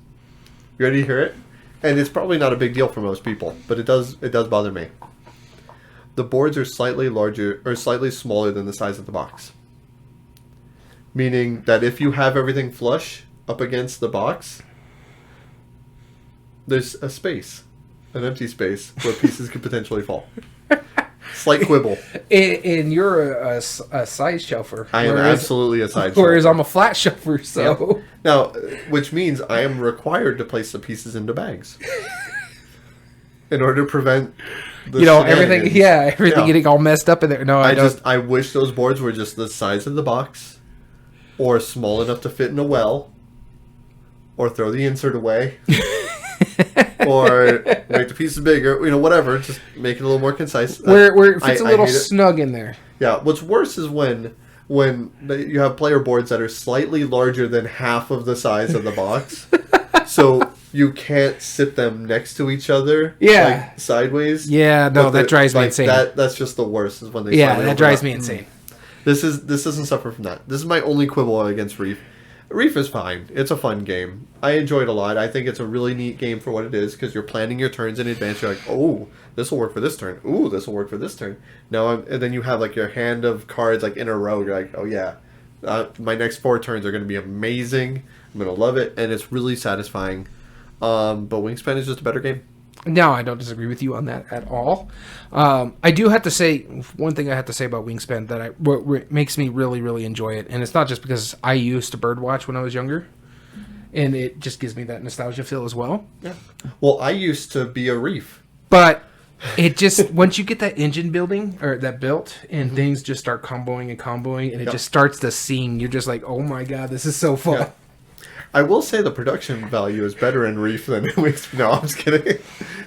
You ready to hear it? And it's probably not a big deal for most people, but it does bother me. The boards are slightly larger or slightly smaller than the size of the box. Meaning that if you have everything flush up against the box, there's a space, an empty space where pieces could potentially fall. Slight quibble. And you're a side shelfer. I am absolutely a side shelfer. Whereas I'm a flat shelfer, so... Yep. Now, which means I am required to place the pieces into bags. In order to prevent the everything getting all messed up in there. No, I don't. I wish those boards were just the size of the box, or small enough to fit in a well, or throw the insert away. Or make the pieces bigger, whatever. Just make it a little more concise. Where it fits a little snug in there. Yeah. What's worse is when you have player boards that are slightly larger than half of the size of the box, so you can't sit them next to each other. Yeah. Like sideways. Yeah. No, that drives me insane. That's just the worst. Is when they. Yeah, that drives me insane. This doesn't suffer from that. This is my only quibble against Reef. Reef is fine. It's a fun game. I enjoy it a lot. I think it's a really neat game for what it is because you're planning your turns in advance. You're like, oh, this will work for this turn. Ooh, this will work for this turn. And then you have like your hand of cards like in a row. You're like, oh yeah, my next 4 turns are going to be amazing. I'm going to love it, and it's really satisfying. But Wingspan is just a better game. No, I don't disagree with you on that at all. I do have to say, one thing I have to say about Wingspan that what makes me really, really enjoy it, and it's not just because I used to birdwatch when I was younger, and it just gives me that nostalgia feel as well. Yeah. Well, I used to be a Reef. But it just, once you get that engine building, or that built, and things just start comboing, and it just starts to sing, you're just like, oh my god, this is so fun. Yeah. I will say the production value is better in Reef than in Wingspan. No, I'm just kidding.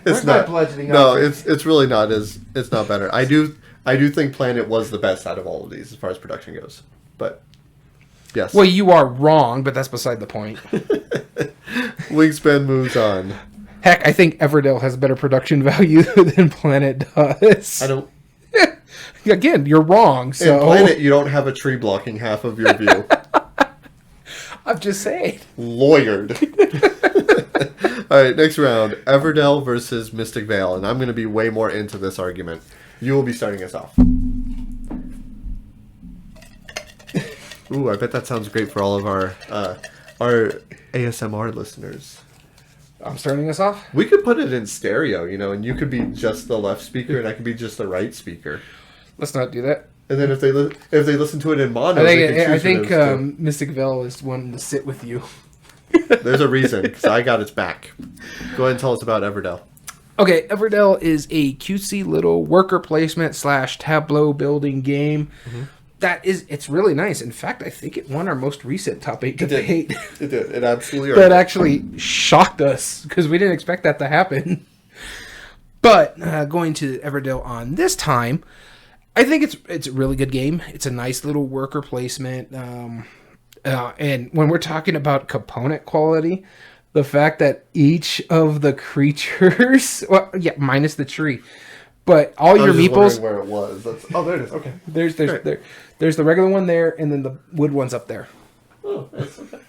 It's not. No, it's really not. It's not better. I do think Planet was the best out of all of these as far as production goes. But yes. Well, you are wrong, but that's beside the point. Wingspan moves on. Heck, I think Everdale has better production value than Planet does. I don't. Again, you're wrong. So in Planet, you don't have a tree blocking half of your view. I'm just saying. Lawyered. All right, next round. Everdell versus Mystic Vale. And I'm going to be way more into this argument. You will be starting us off. Ooh, I bet that sounds great for all of our ASMR listeners. I'm starting us off? We could put it in stereo, and you could be just the left speaker and I could be just the right speaker. Let's not do that. And then if they listen to it in mono, I think Mystic Vale is one to sit with you. There's a reason, because I got its back. Go ahead and tell us about Everdell. Okay, Everdell is a cutesy little worker placement / tableau building game. Mm-hmm. It's really nice. In fact, I think it won our most recent top 8 debate. It did. It absolutely. That actually shocked us because we didn't expect that to happen. But going to Everdell on this time. I think it's a really good game. It's a nice little worker placement. And when we're talking about component quality, the fact that each of the creatures, well, yeah, minus the tree, but all your meeples. Where it was? There it is. Okay. There's the regular one there, and then the wood one's up there. Oh, that's okay.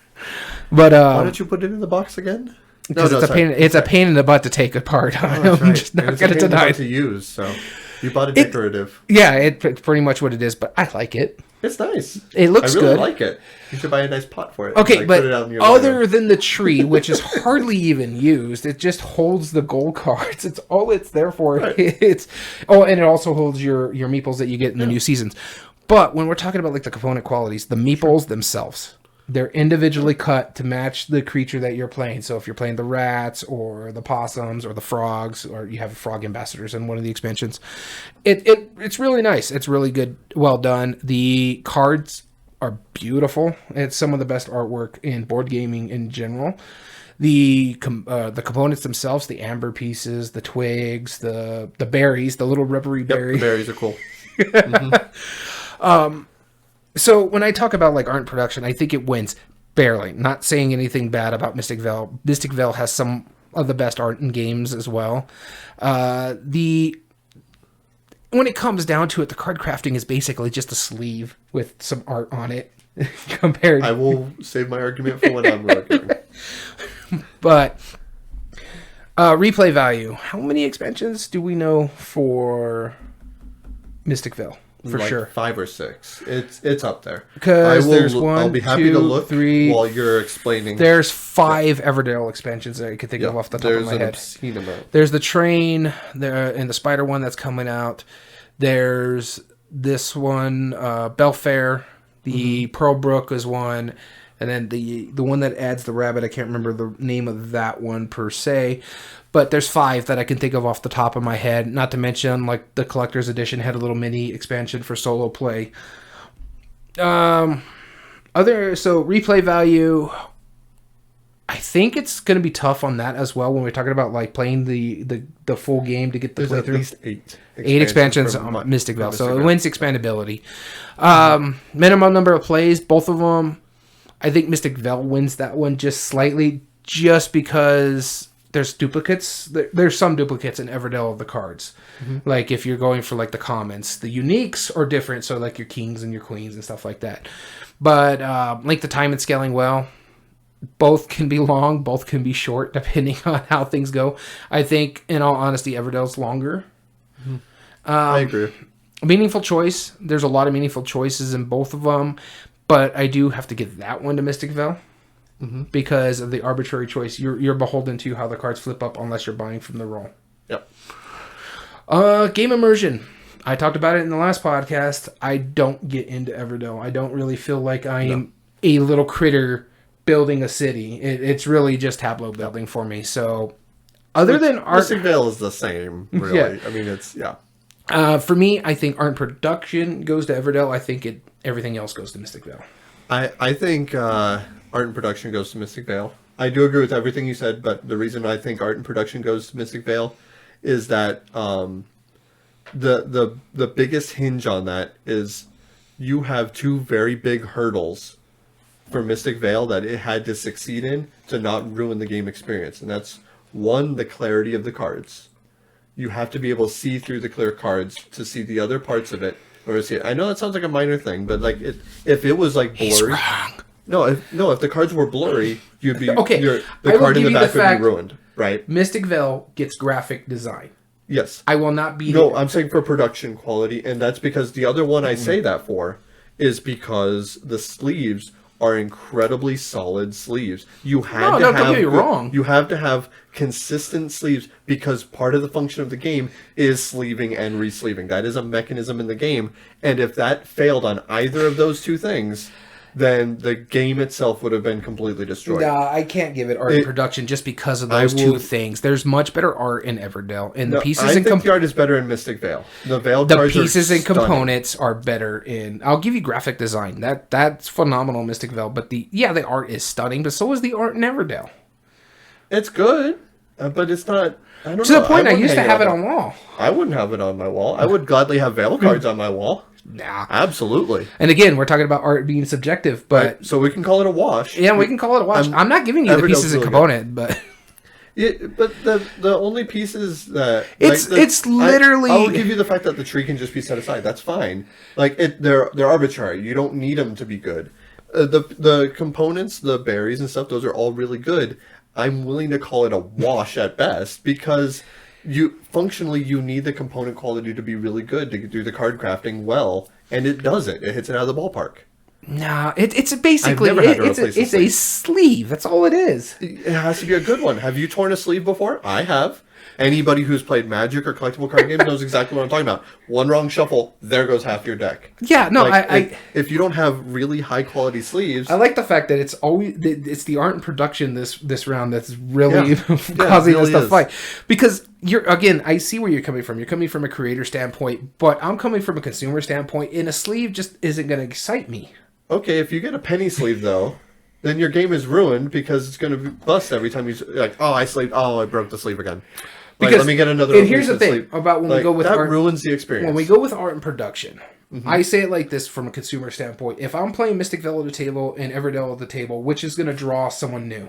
But why did you put it in the box again? Because it's a pain in the butt to take apart. I'm just not going to deny it. To use, so you bought a decorative. Yeah, it's pretty much what it is, but I like it. It's nice. It looks good. I really like it. You should buy a nice pot for it. Okay, but other than the tree, which is hardly even used, it just holds the gold cards. It's all it's there for. Right. And it also holds your meeples that you get in the new seasons. But when we're talking about like the component qualities, the meeples themselves, they're individually cut to match the creature that you're playing. So if you're playing the rats or the possums or the frogs, or you have frog ambassadors in one of the expansions, it's really nice. It's really good, well done. The cards are beautiful. It's some of the best artwork in board gaming in general. The components themselves, the amber pieces, the twigs, the berries, the little rubbery berries. The berries are cool. Mm-hmm. So when I talk about like art and production, I think it wins barely. Not saying anything bad about Mystic Vale. Mystic Vale has some of the best art in games as well. When it comes down to it, the card crafting is basically just a sleeve with some art on it. Compared, I will save my argument for when I'm arguing. But replay value. How many expansions do we know for Mystic Vale? For like sure, 5 or 6. It's up there. Because there's one, I'll be happy to look 3 while you're explaining. There's 5 Everdale expansions that I could think of off the top of my head. There's an obscene amount. There's the train there, and the spider one that's coming out. There's this one, Belfair. The Pearl Brook is one, and then the one that adds the rabbit. I can't remember the name of that one per se. But there's 5 that I can think of off the top of my head. Not to mention, like, the collector's edition had a little mini expansion for solo play. So replay value, I think it's going to be tough on that as well when we're talking about like playing the full game to get the playthrough. At least 8 expansions on Mystic Vale, so it wins expandability. Minimum number of plays, both of them. I think Mystic Vale wins that one just slightly, just because there's duplicates. There's some duplicates in Everdale of the cards. Mm-hmm. Like if you're going for like the commons, the uniques are different. So like your kings and your queens and stuff like that. But like the time and scaling, well, both can be long, both can be short, depending on how things go. I think, in all honesty, Everdale's longer. Mm-hmm. I agree. Meaningful choice. There's a lot of meaningful choices in both of them, but I do have to give that one to Mystic Vale. Mm-hmm. Because of the arbitrary choice, you're beholden to how the cards flip up unless you're buying from the roll. Yep. Game immersion. I talked about it in the last podcast. I don't get into Everdale. I don't really feel like I am a little critter building a city. It's really just tableau building for me. So, other than art, Mystic Vale is the same. Really, yeah. I mean, it's for me, I think art and production goes to Everdale. I think everything else goes to Mystic Vale. I think art and production goes to Mystic Vale. I do agree with everything you said, but the reason I think art and production goes to Mystic Vale is that the biggest hinge on that is you have 2 very big hurdles for Mystic Vale that it had to succeed in to not ruin the game experience, and that's 1, the clarity of the cards. You have to be able to see through the clear cards to see the other parts of it. Or see it. I know that sounds like a minor thing, but like if it was like blurry. He's wrong. If the cards were blurry, you'd be okay. The card in the back would be ruined, right? Mystic Vale gets graphic design. Yes. I will not be. No, I'm saying for production quality, and that's because the other one I say that for is because the sleeves are incredibly solid sleeves. You had to have. Don't get me wrong. You have to have consistent sleeves because part of the function of the game is sleeving and re-sleeving. That is a mechanism in the game, and if that failed on either of those 2 things, then the game itself would have been completely destroyed. Nah, I can't give it art and production just because of those 2 things. There's much better art in Everdale, and the pieces and the art is better in Mystic Vale. The pieces and components are better in. I'll give you graphic design. That's phenomenal in Mystic Vale, but the art is stunning, but so is the art in Everdale. It's good, but it's not. I don't to know. the point I used to have it on wall. I wouldn't have it on my wall. I would gladly have Veil cards on my wall. Nah. Absolutely. And again, we're talking about art being subjective, but... Right. So we can call it a wash. Yeah, we can call it a wash. I'm not giving you the pieces and component, but... Yeah, but the only pieces that... It's literally... I'll give you the fact that the tree can just be set aside. That's fine. Like, they're arbitrary. You don't need them to be good. The components, the berries and stuff, those are all really good. I'm willing to call it a wash at best because functionally you need the component quality to be really good to do the card crafting well, and it does it. It hits it out of the ballpark. Nah, it's basically it's a sleeve. That's all it is. It has to be a good one. Have you torn a sleeve before? I have. Anybody who's played Magic or collectible card games knows exactly what I'm talking about. One wrong shuffle, there goes half your deck. Yeah, no, if you don't have really high quality sleeves, I like the fact that it's the art and production this round that's really causing us to fight. Because I see where you're coming from. You're coming from a creator standpoint, but I'm coming from a consumer standpoint, and a sleeve just isn't going to excite me. Okay, if you get a penny sleeve though, then your game is ruined because it's going to bust every time you I broke the sleeve again. Because, let me get another. And here's the thing about when we go with that art, ruins the experience. When we go with art and production, I say it like this from a consumer standpoint: if I'm playing Mystic Vale at the table and Everdell at the table, which is going to draw someone new?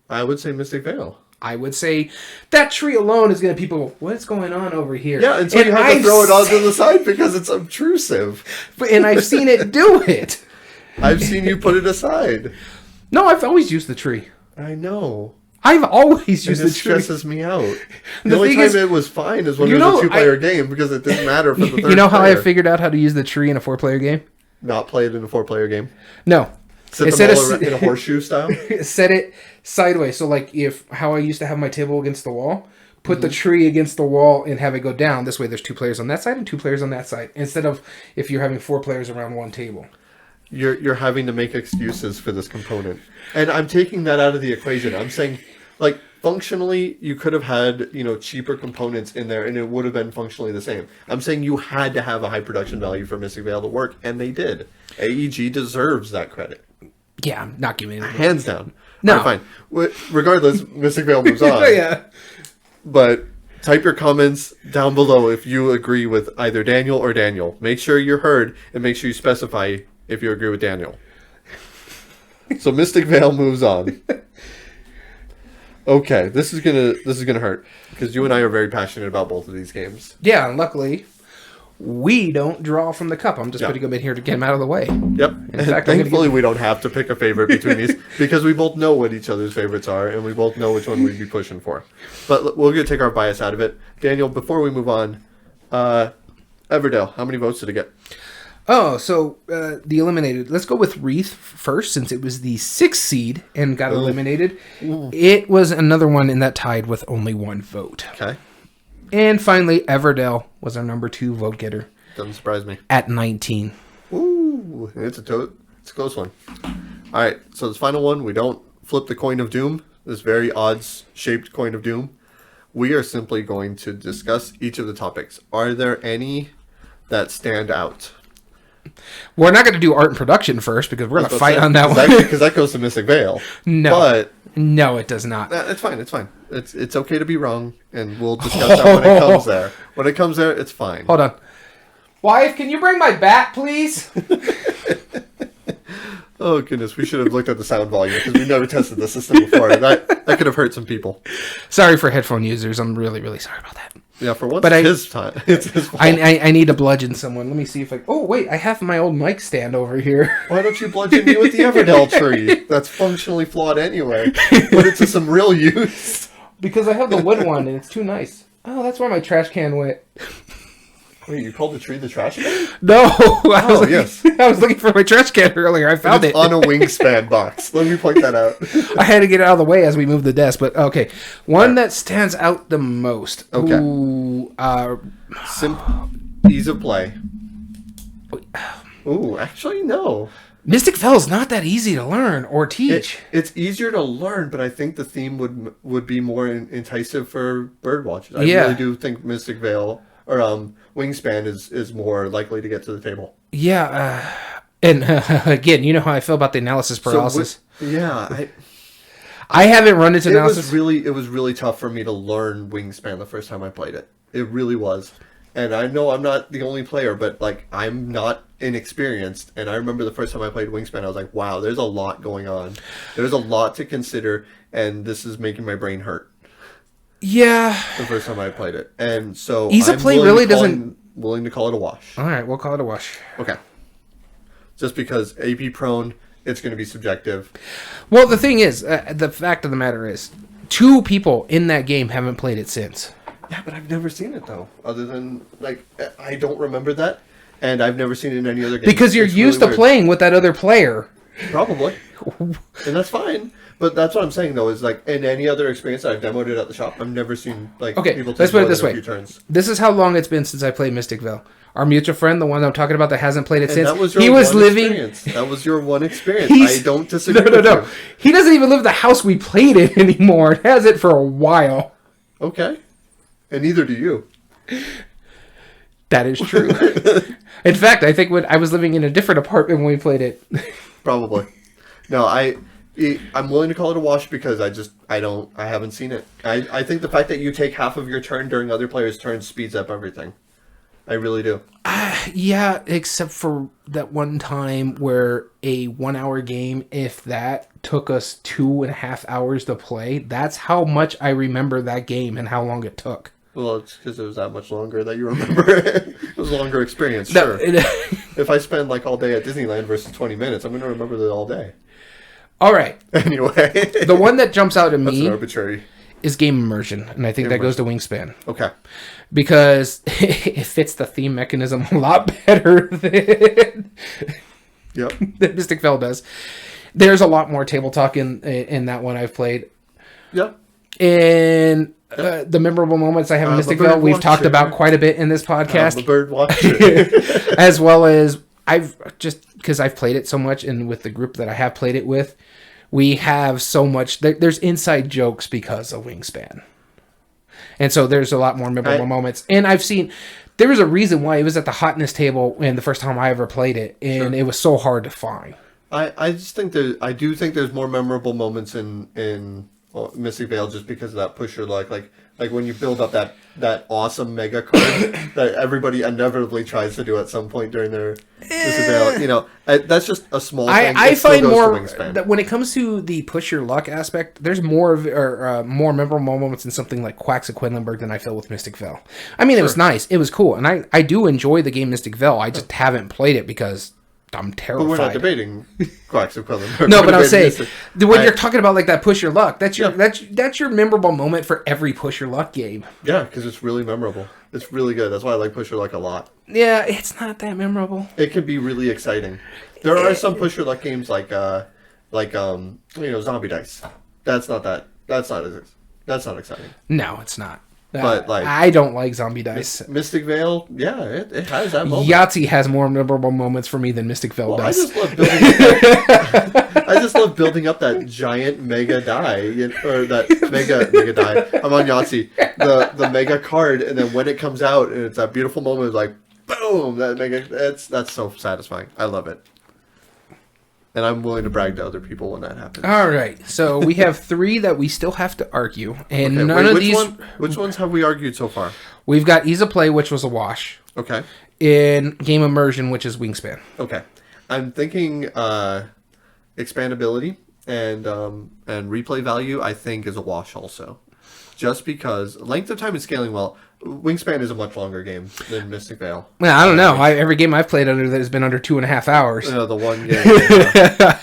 I would say Mystic Vale. I would say that tree alone is going to people. What's going on over here? Yeah, and so you have to throw it onto the side because it's obtrusive. And I've seen it do it. I've seen you put it aside. No, I've always used the tree. I know. I've always used the tree. It stresses me out. The only time it was fine is when it was a 2-player game because it didn't matter for the third player. You know how I figured out how to use the tree in a 4-player game? Not play it in a 4-player game? No. Set them all in a horseshoe style? Set it sideways. So like how I used to have my table against the wall, put the tree against the wall and have it go down. This way there's 2 players on that side and 2 players on that side. Instead of if you're having 4 players around one table. You're having to make excuses for this component. And I'm taking that out of the equation. I'm saying, like, functionally, you could have had, cheaper components in there, and it would have been functionally the same. I'm saying you had to have a high production value for Mystic Vale to work, and they did. AEG deserves that credit. Yeah, I'm not giving it. Hands down. No. All right, fine. Regardless, Mystic Vale moves on. Yeah. But type your comments down below if you agree with either Daniel or Daniel. Make sure you're heard, and make sure you specify if you agree with Daniel. So Mystic Vale moves on. Okay, this is gonna hurt because you and I are very passionate about both of these games. Yeah, and luckily we don't draw from the cup. I'm just putting them in here to get them out of the way. Yep. In fact, thankfully we don't have to pick a favorite between these because we both know what each other's favorites are and we both know which one we'd be pushing for. But we're gonna take our bias out of it. Daniel, before we move on, Everdell, how many votes did it get? Oh, so the eliminated. Let's go with Reef first, since it was the 6th seed and got eliminated. It was another one in that tied with only 1 vote. Okay. And finally, Everdell was our number 2 vote getter. Doesn't surprise me. At 19. Ooh, it's a close one. All right, so this final one, we don't flip the coin of doom. This very odds-shaped coin of doom. We are simply going to discuss each of the topics. Are there any that stand out? We're not going to do art and production first because we're going to fight on that one. Because that goes to Mystic Vale. No, it does not. It's fine. It's fine. It's okay to be wrong, and we'll discuss that when it comes there. When it comes there, it's fine. Hold on. Wife, can you bring my bat, please? Oh, goodness. We should have looked at the sound volume because we've never tested the system before. That could have hurt some people. Sorry for headphone users. I'm really, really sorry about that. Yeah, for once, it's his fault. I need to bludgeon someone. Let me see if I... Oh, wait. I have my old mic stand over here. Why don't you bludgeon me with the Everdell tree? That's functionally flawed anyway. Put it to some real use. Because I have the wood one, and it's too nice. Oh, that's where my trash can went. Wait, you called the tree the trash can? No. I was looking for my trash can earlier. I found it. On a wingspan box. Let me point that out. I had to get it out of the way as we moved the desk, but okay. One that stands out the most. Okay. Ooh, ease of play. Ooh, actually, no. Mystic Vale is not that easy to learn or teach. It's easier to learn, but I think the theme would be more enticing for birdwatchers. I really do think Mystic Vale... or Wingspan is more likely to get to the table. Yeah, and again, you know how I feel about the analysis paralysis. So I haven't run into analysis. It was really tough for me to learn Wingspan the first time I played it. It really was. And I know I'm not the only player, but like I'm not inexperienced. And I remember the first time I played Wingspan, I was like, wow, there's a lot going on. There's a lot to consider, and this is making my brain hurt. Yeah. The first time I played it. And so Ease play really doesn't... willing to call it a wash. All right, we'll call it a wash. Okay. Just because AP prone, it's going to be subjective. Well, the thing is, the fact of the matter is, 2 people in that game haven't played it since. Yeah, but I've never seen it, though. Other than, like, I don't remember that. And I've never seen it in any other game. Because you're used to playing with that other player. Probably. And that's fine. But that's what I'm saying, though, is, like, in any other experience that I've demoed it at the shop, I've never seen, like, people take let's put it this way. a few turns. This is how long it's been since I played Mystic Vale. Our mutual friend, the one I'm talking about that hasn't played it since, that was your experience. That was your one experience. I don't disagree with you. He doesn't even live in the house we played in anymore. It has it for a while. Okay. And neither do you. That is true. In fact, I think when I was living in a different apartment when we played it. Probably. No, I'm willing to call it a wash because I haven't seen it. I think the fact that you take half of your turn during other players' turns speeds up everything. I really do. Yeah, except for that one time where a 1 hour game, if that, took us 2.5 hours to play. That's how much I remember that game and how long it took. Well, it's because it was that much longer that you remember it. It was a longer experience, sure. If I spend like all day at Disneyland versus 20 minutes, I'm going to remember that all day. All right. Anyway. The one that jumps out at me... That's an arbitrary... is game immersion, and I think that goes to Wingspan. Okay. Because it fits the theme mechanism a lot better than Mystic Vale does. There's a lot more table talk in that one I've played. Yep. And the memorable moments I have in Mystic Vale, we've talked about quite a bit in this podcast. I'm a bird watcher. As well as because I've played it so much, and with the group that I have played it with, we have so much. There's inside jokes because of Wingspan. And so there's a lot more memorable moments. And I've seen... There was a reason why it was at the hotness table in the first time I ever played it. And it was so hard to find. I just think I do think there's more memorable moments in Mystic Vale just because of that push your luck. Like when you build up that awesome mega card that everybody inevitably tries to do at some point during their Mystic Vale. You know, that's just a small thing. I find more that when it comes to the push your luck aspect, there's more more memorable moments in something like Quacks of Quedlinburg than I feel with Mystic Vale. I mean, it was nice, it was cool, and I do enjoy the game Mystic Vale. I just haven't played it because I'm terrified. But we're not debating Quacks of Quedlinburg. No, but I'll say when you're talking about like that push your luck, that's your memorable moment for every push your luck game. Yeah, because it's really memorable. It's really good. That's why I like push your luck a lot. Yeah, it's not that memorable. It can be really exciting. There are some push your luck games like Zombie Dice. That's not exciting. No, it's not. But I don't like Zombie Dice. Mystic Vale, yeah, it has that moment. Yahtzee has more memorable moments for me than Mystic Vale does. I just love building up that giant mega die, or that mega die. I'm on Yahtzee. The mega card, and then when it comes out, and it's that beautiful moment, it's like boom, that's so satisfying. I love it. And I'm willing to brag to other people when that happens. All right. So we have 3 that we still have to argue. And none of these... Which ones have we argued so far? We've got Ease of Play, which was a wash. Okay. In Game Immersion, which is Wingspan. Okay. I'm thinking expandability and replay value, I think, is a wash also. Just because length of time and scaling well... Wingspan is a much longer game than Mystic Vale. Well, I don't know. Every game I've played under that has been under 2.5 hours. The one game.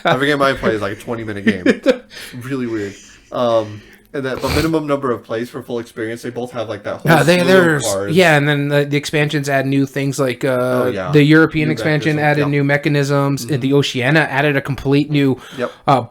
Every game I play is like a 20-minute game. It's really weird. And that the minimum number of plays for full experience, they both have like that whole slew of cards. Yeah, and then the expansions add new things like the European expansion added new mechanisms. Mm-hmm. The Oceania added a complete new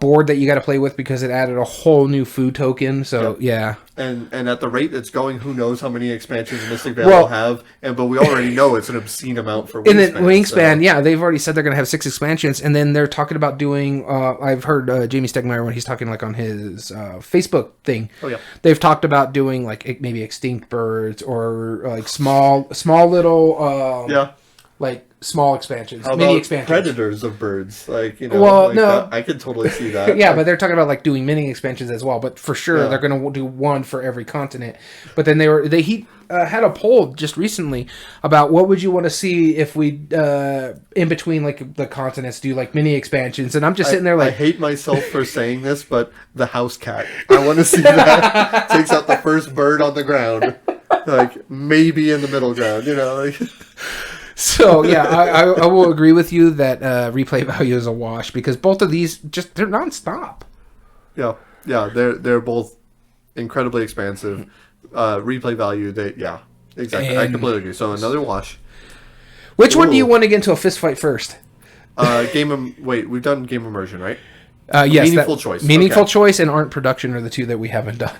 board that you got to play with because it added a whole new food token. So yeah. And at the rate it's going, who knows how many expansions Mystic Vale will have. But we already know it's an obscene amount for Wingspan. And then Wingspan, they've already said they're going to have 6 expansions. And then they're talking about doing, I've heard Jamie Stegmaier when he's talking like on his Facebook thing. Oh, yeah. They've talked about doing like maybe extinct birds or like small little... like small expansions, How mini about expansions. predators of birds, like, you know. Well, like no, that, I could totally see that. yeah, but they're talking about like doing mini expansions as well. But for sure, they're going to do one for every continent. But then he had a poll just recently about what would you want to see if we in between like the continents do like mini expansions, and I'm just sitting there like, I hate myself for saying this, but the house cat. I want to see that takes out the first bird on the ground, like maybe in the middle ground, you know. Like. So yeah, I will agree with you that replay value is a wash because both of these they're nonstop. Yeah, they're both incredibly expansive. Replay value, exactly. I completely agree. So another wash. Which one do you want to get into a fist fight first? We've done game immersion, right? Yes, meaningful choice. Meaningful choice and art production are the two that we haven't done.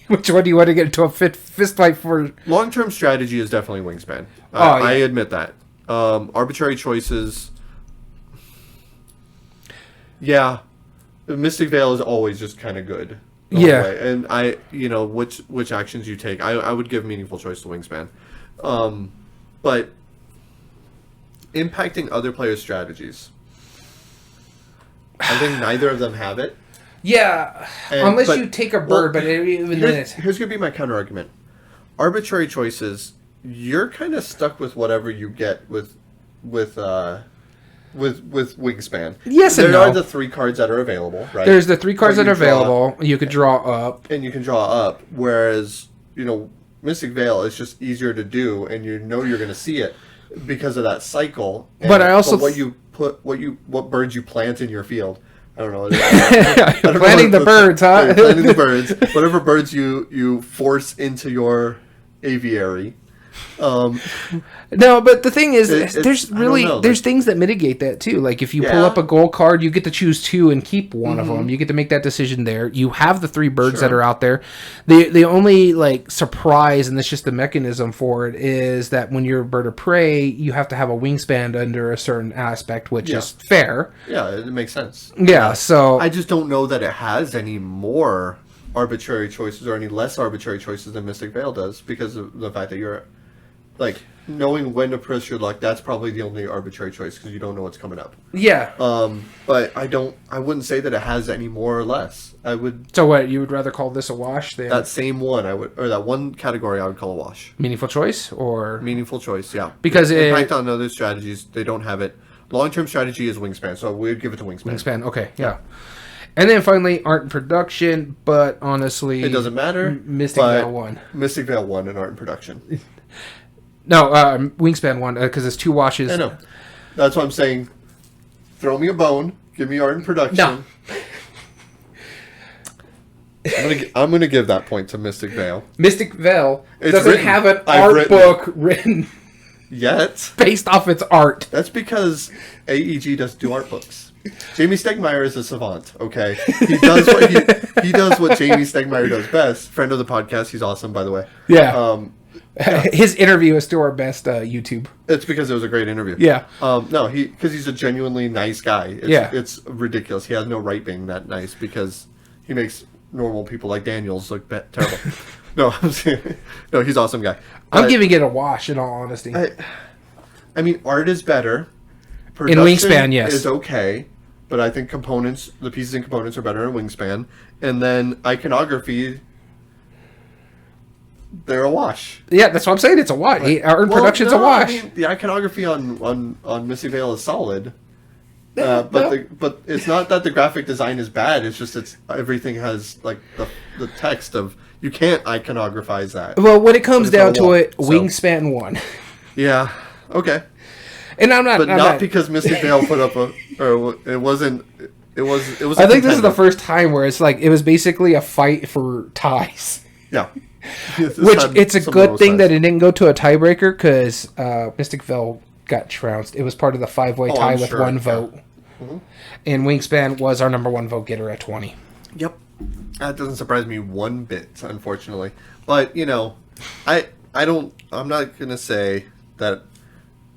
Which one do you want to get into a fist fight for? Long-term strategy is definitely Wingspan. I admit that. Arbitrary choices. Yeah. Mystic Veil is always just kind of good. Yeah. And which actions you take. I would give meaningful choice to Wingspan. But impacting other players' strategies. I think neither of them have it. Yeah, unless you take a bird, but even then it's... Here's going to be my counter-argument. Arbitrary choices, you're kind of stuck with whatever you get with Wingspan. Yes and no. There are the 3 cards that are available, right? There's the 3 cards that are available. You could draw up. And you can draw up, whereas, Mystic Veil is just easier to do, and you know you're going to see it because of that cycle. But I also... what birds you plant in your field. I don't know. Planting the birds, huh? Planting the birds. Whatever birds you force into your aviary. No, but the thing is, there's things that mitigate that too. Like if you pull up a gold card, you get to choose 2 and keep one of them. You get to make that decision there. You have the 3 birds that are out there. The only like surprise, and that's just the mechanism for it, is that when you're a bird of prey, you have to have a wingspan under a certain aspect, which is fair. Yeah, it makes sense. Yeah, so I just don't know that it has any more arbitrary choices or any less arbitrary choices than Mystic Veil does because of the fact that you're like knowing when to press your luck. That's probably the only arbitrary choice because you don't know what's coming up. Yeah. But I wouldn't say that it has any more or less. I would. So what, you would rather call this a wash than that same one? Or that one category I would call a wash. Meaningful choice or meaningful choice? Yeah. Because impact on other strategies, they don't have it. Long-term strategy is Wingspan, so we'd give it to Wingspan. Wingspan, okay, yeah. And then finally, art and production, but honestly... It doesn't matter. Mystic Veil won. Mystic Veil won in art and production. No, Wingspan won, because it's 2 washes. I know. That's what I'm saying. Throw me a bone. Give me art and production. No. I'm gonna give that point to Mystic Veil. Mystic Veil doesn't have an art book written... Yet. Based off its art. That's because AEG doesn't do art books. Jamie Stegmaier is a savant, okay? He does what Jamie Stegmaier does best. Friend of the podcast, he's awesome, by the way. Yeah. His interview is still our best YouTube. It's because it was a great interview. Yeah. No, because he's a genuinely nice guy. It's ridiculous. He has no right being that nice because he makes normal people like Daniels look terrible. No, he's an awesome guy. I'm giving it a wash, in all honesty. I mean, art is better. Production in Wingspan, yes, is okay, but I think the pieces and components are better in Wingspan. And then iconography, they're a wash. Yeah, that's what I'm saying. It's a wash. Art and production's a wash. I mean, the iconography on Mystic Veil is solid. But it's not that the graphic design is bad. It's just everything has like the text of you can't iconographize that. Well, when it comes down to it, Wingspan won. Yeah. Okay. And I'm not because Mystic Veil put up it wasn't. It was. I think this is the first time where it's like it was basically a fight for ties. Yeah. Which it's a good thing that it didn't go to a tiebreaker because Mystic Veil got trounced. It was part of the 5-way tie with 1 vote. Mm-hmm. And Wingspan was our number 1 vote getter at 20. Yep. That doesn't surprise me one bit, unfortunately. But, I'm not going to say that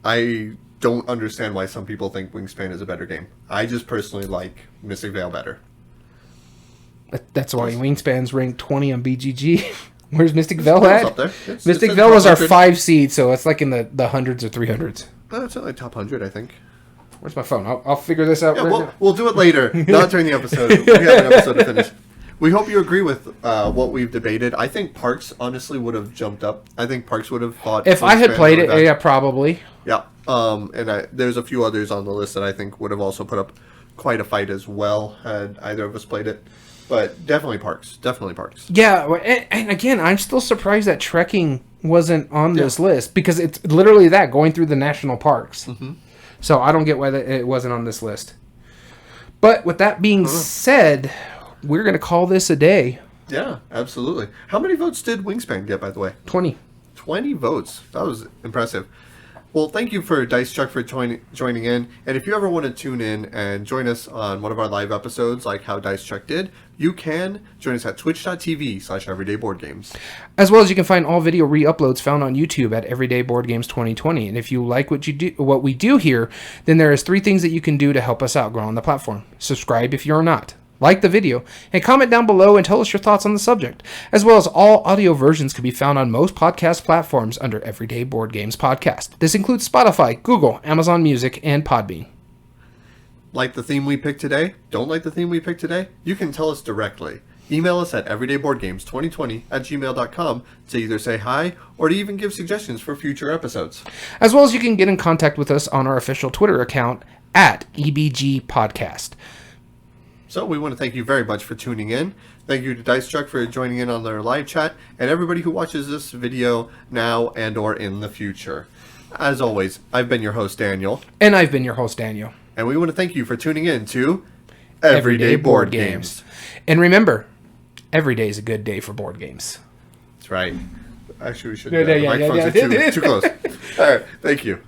I don't understand why some people think Wingspan is a better game. I just personally like Mystic Veil better. That's why Wingspan's ranked 20 on BGG. Where's Mystic Vale at? Up there. Mystic Vale was our 5 seed, so it's like in the hundreds or 300s. It's only top 100, I think. Where's my phone? I'll figure this out now. We'll do it later, not during the episode. We have an episode to finish. We hope you agree with what we've debated. I think Parks, honestly, would have jumped up. I think Parks would have fought... If I had played it, yeah, probably. Yeah. There's a few others on the list that I think would have also put up quite a fight as well, had either of us played it. But definitely Parks. Definitely Parks. Yeah, and again, I'm still surprised that trekking wasn't on this list, because it's literally that, going through the national parks. Mm-hmm. So I don't get why it wasn't on this list. But with that being said, we're going to call this a day. Yeah, absolutely. How many votes did Wingspan get, by the way? 20. 20 votes. That was impressive. Well, thank you for Dice Chuck for joining in. And if you ever want to tune in and join us on one of our live episodes, like how Dice Chuck did, you can join us at twitch.tv/everydayboardgames. As well as you can find all video re-uploads found on YouTube at Everyday Board Games 2020. And if you like what we do here, then there is 3 things that you can do to help us out grow on the platform. Subscribe if you're not. Like the video, and comment down below and tell us your thoughts on the subject. As well as all audio versions can be found on most podcast platforms under Everyday Board Games Podcast. This includes Spotify, Google, Amazon Music, and Podbean. Like the theme we picked today? Don't like the theme we picked today? You can tell us directly. Email us at everydayboardgames2020@gmail.com to either say hi or to even give suggestions for future episodes. As well as you can get in contact with us on our official Twitter account at EBG Podcast. So we want to thank you very much for tuning in. Thank you to Dice Chuck for joining in on their live chat, and everybody who watches this video now and or in the future. As always, I've been your host, Daniel. And I've been your host, Daniel. And we want to thank you for tuning in to Everyday Board Games. And remember, every day is a good day for board games. That's right. Actually, we should... The microphones are too close. All right, thank you.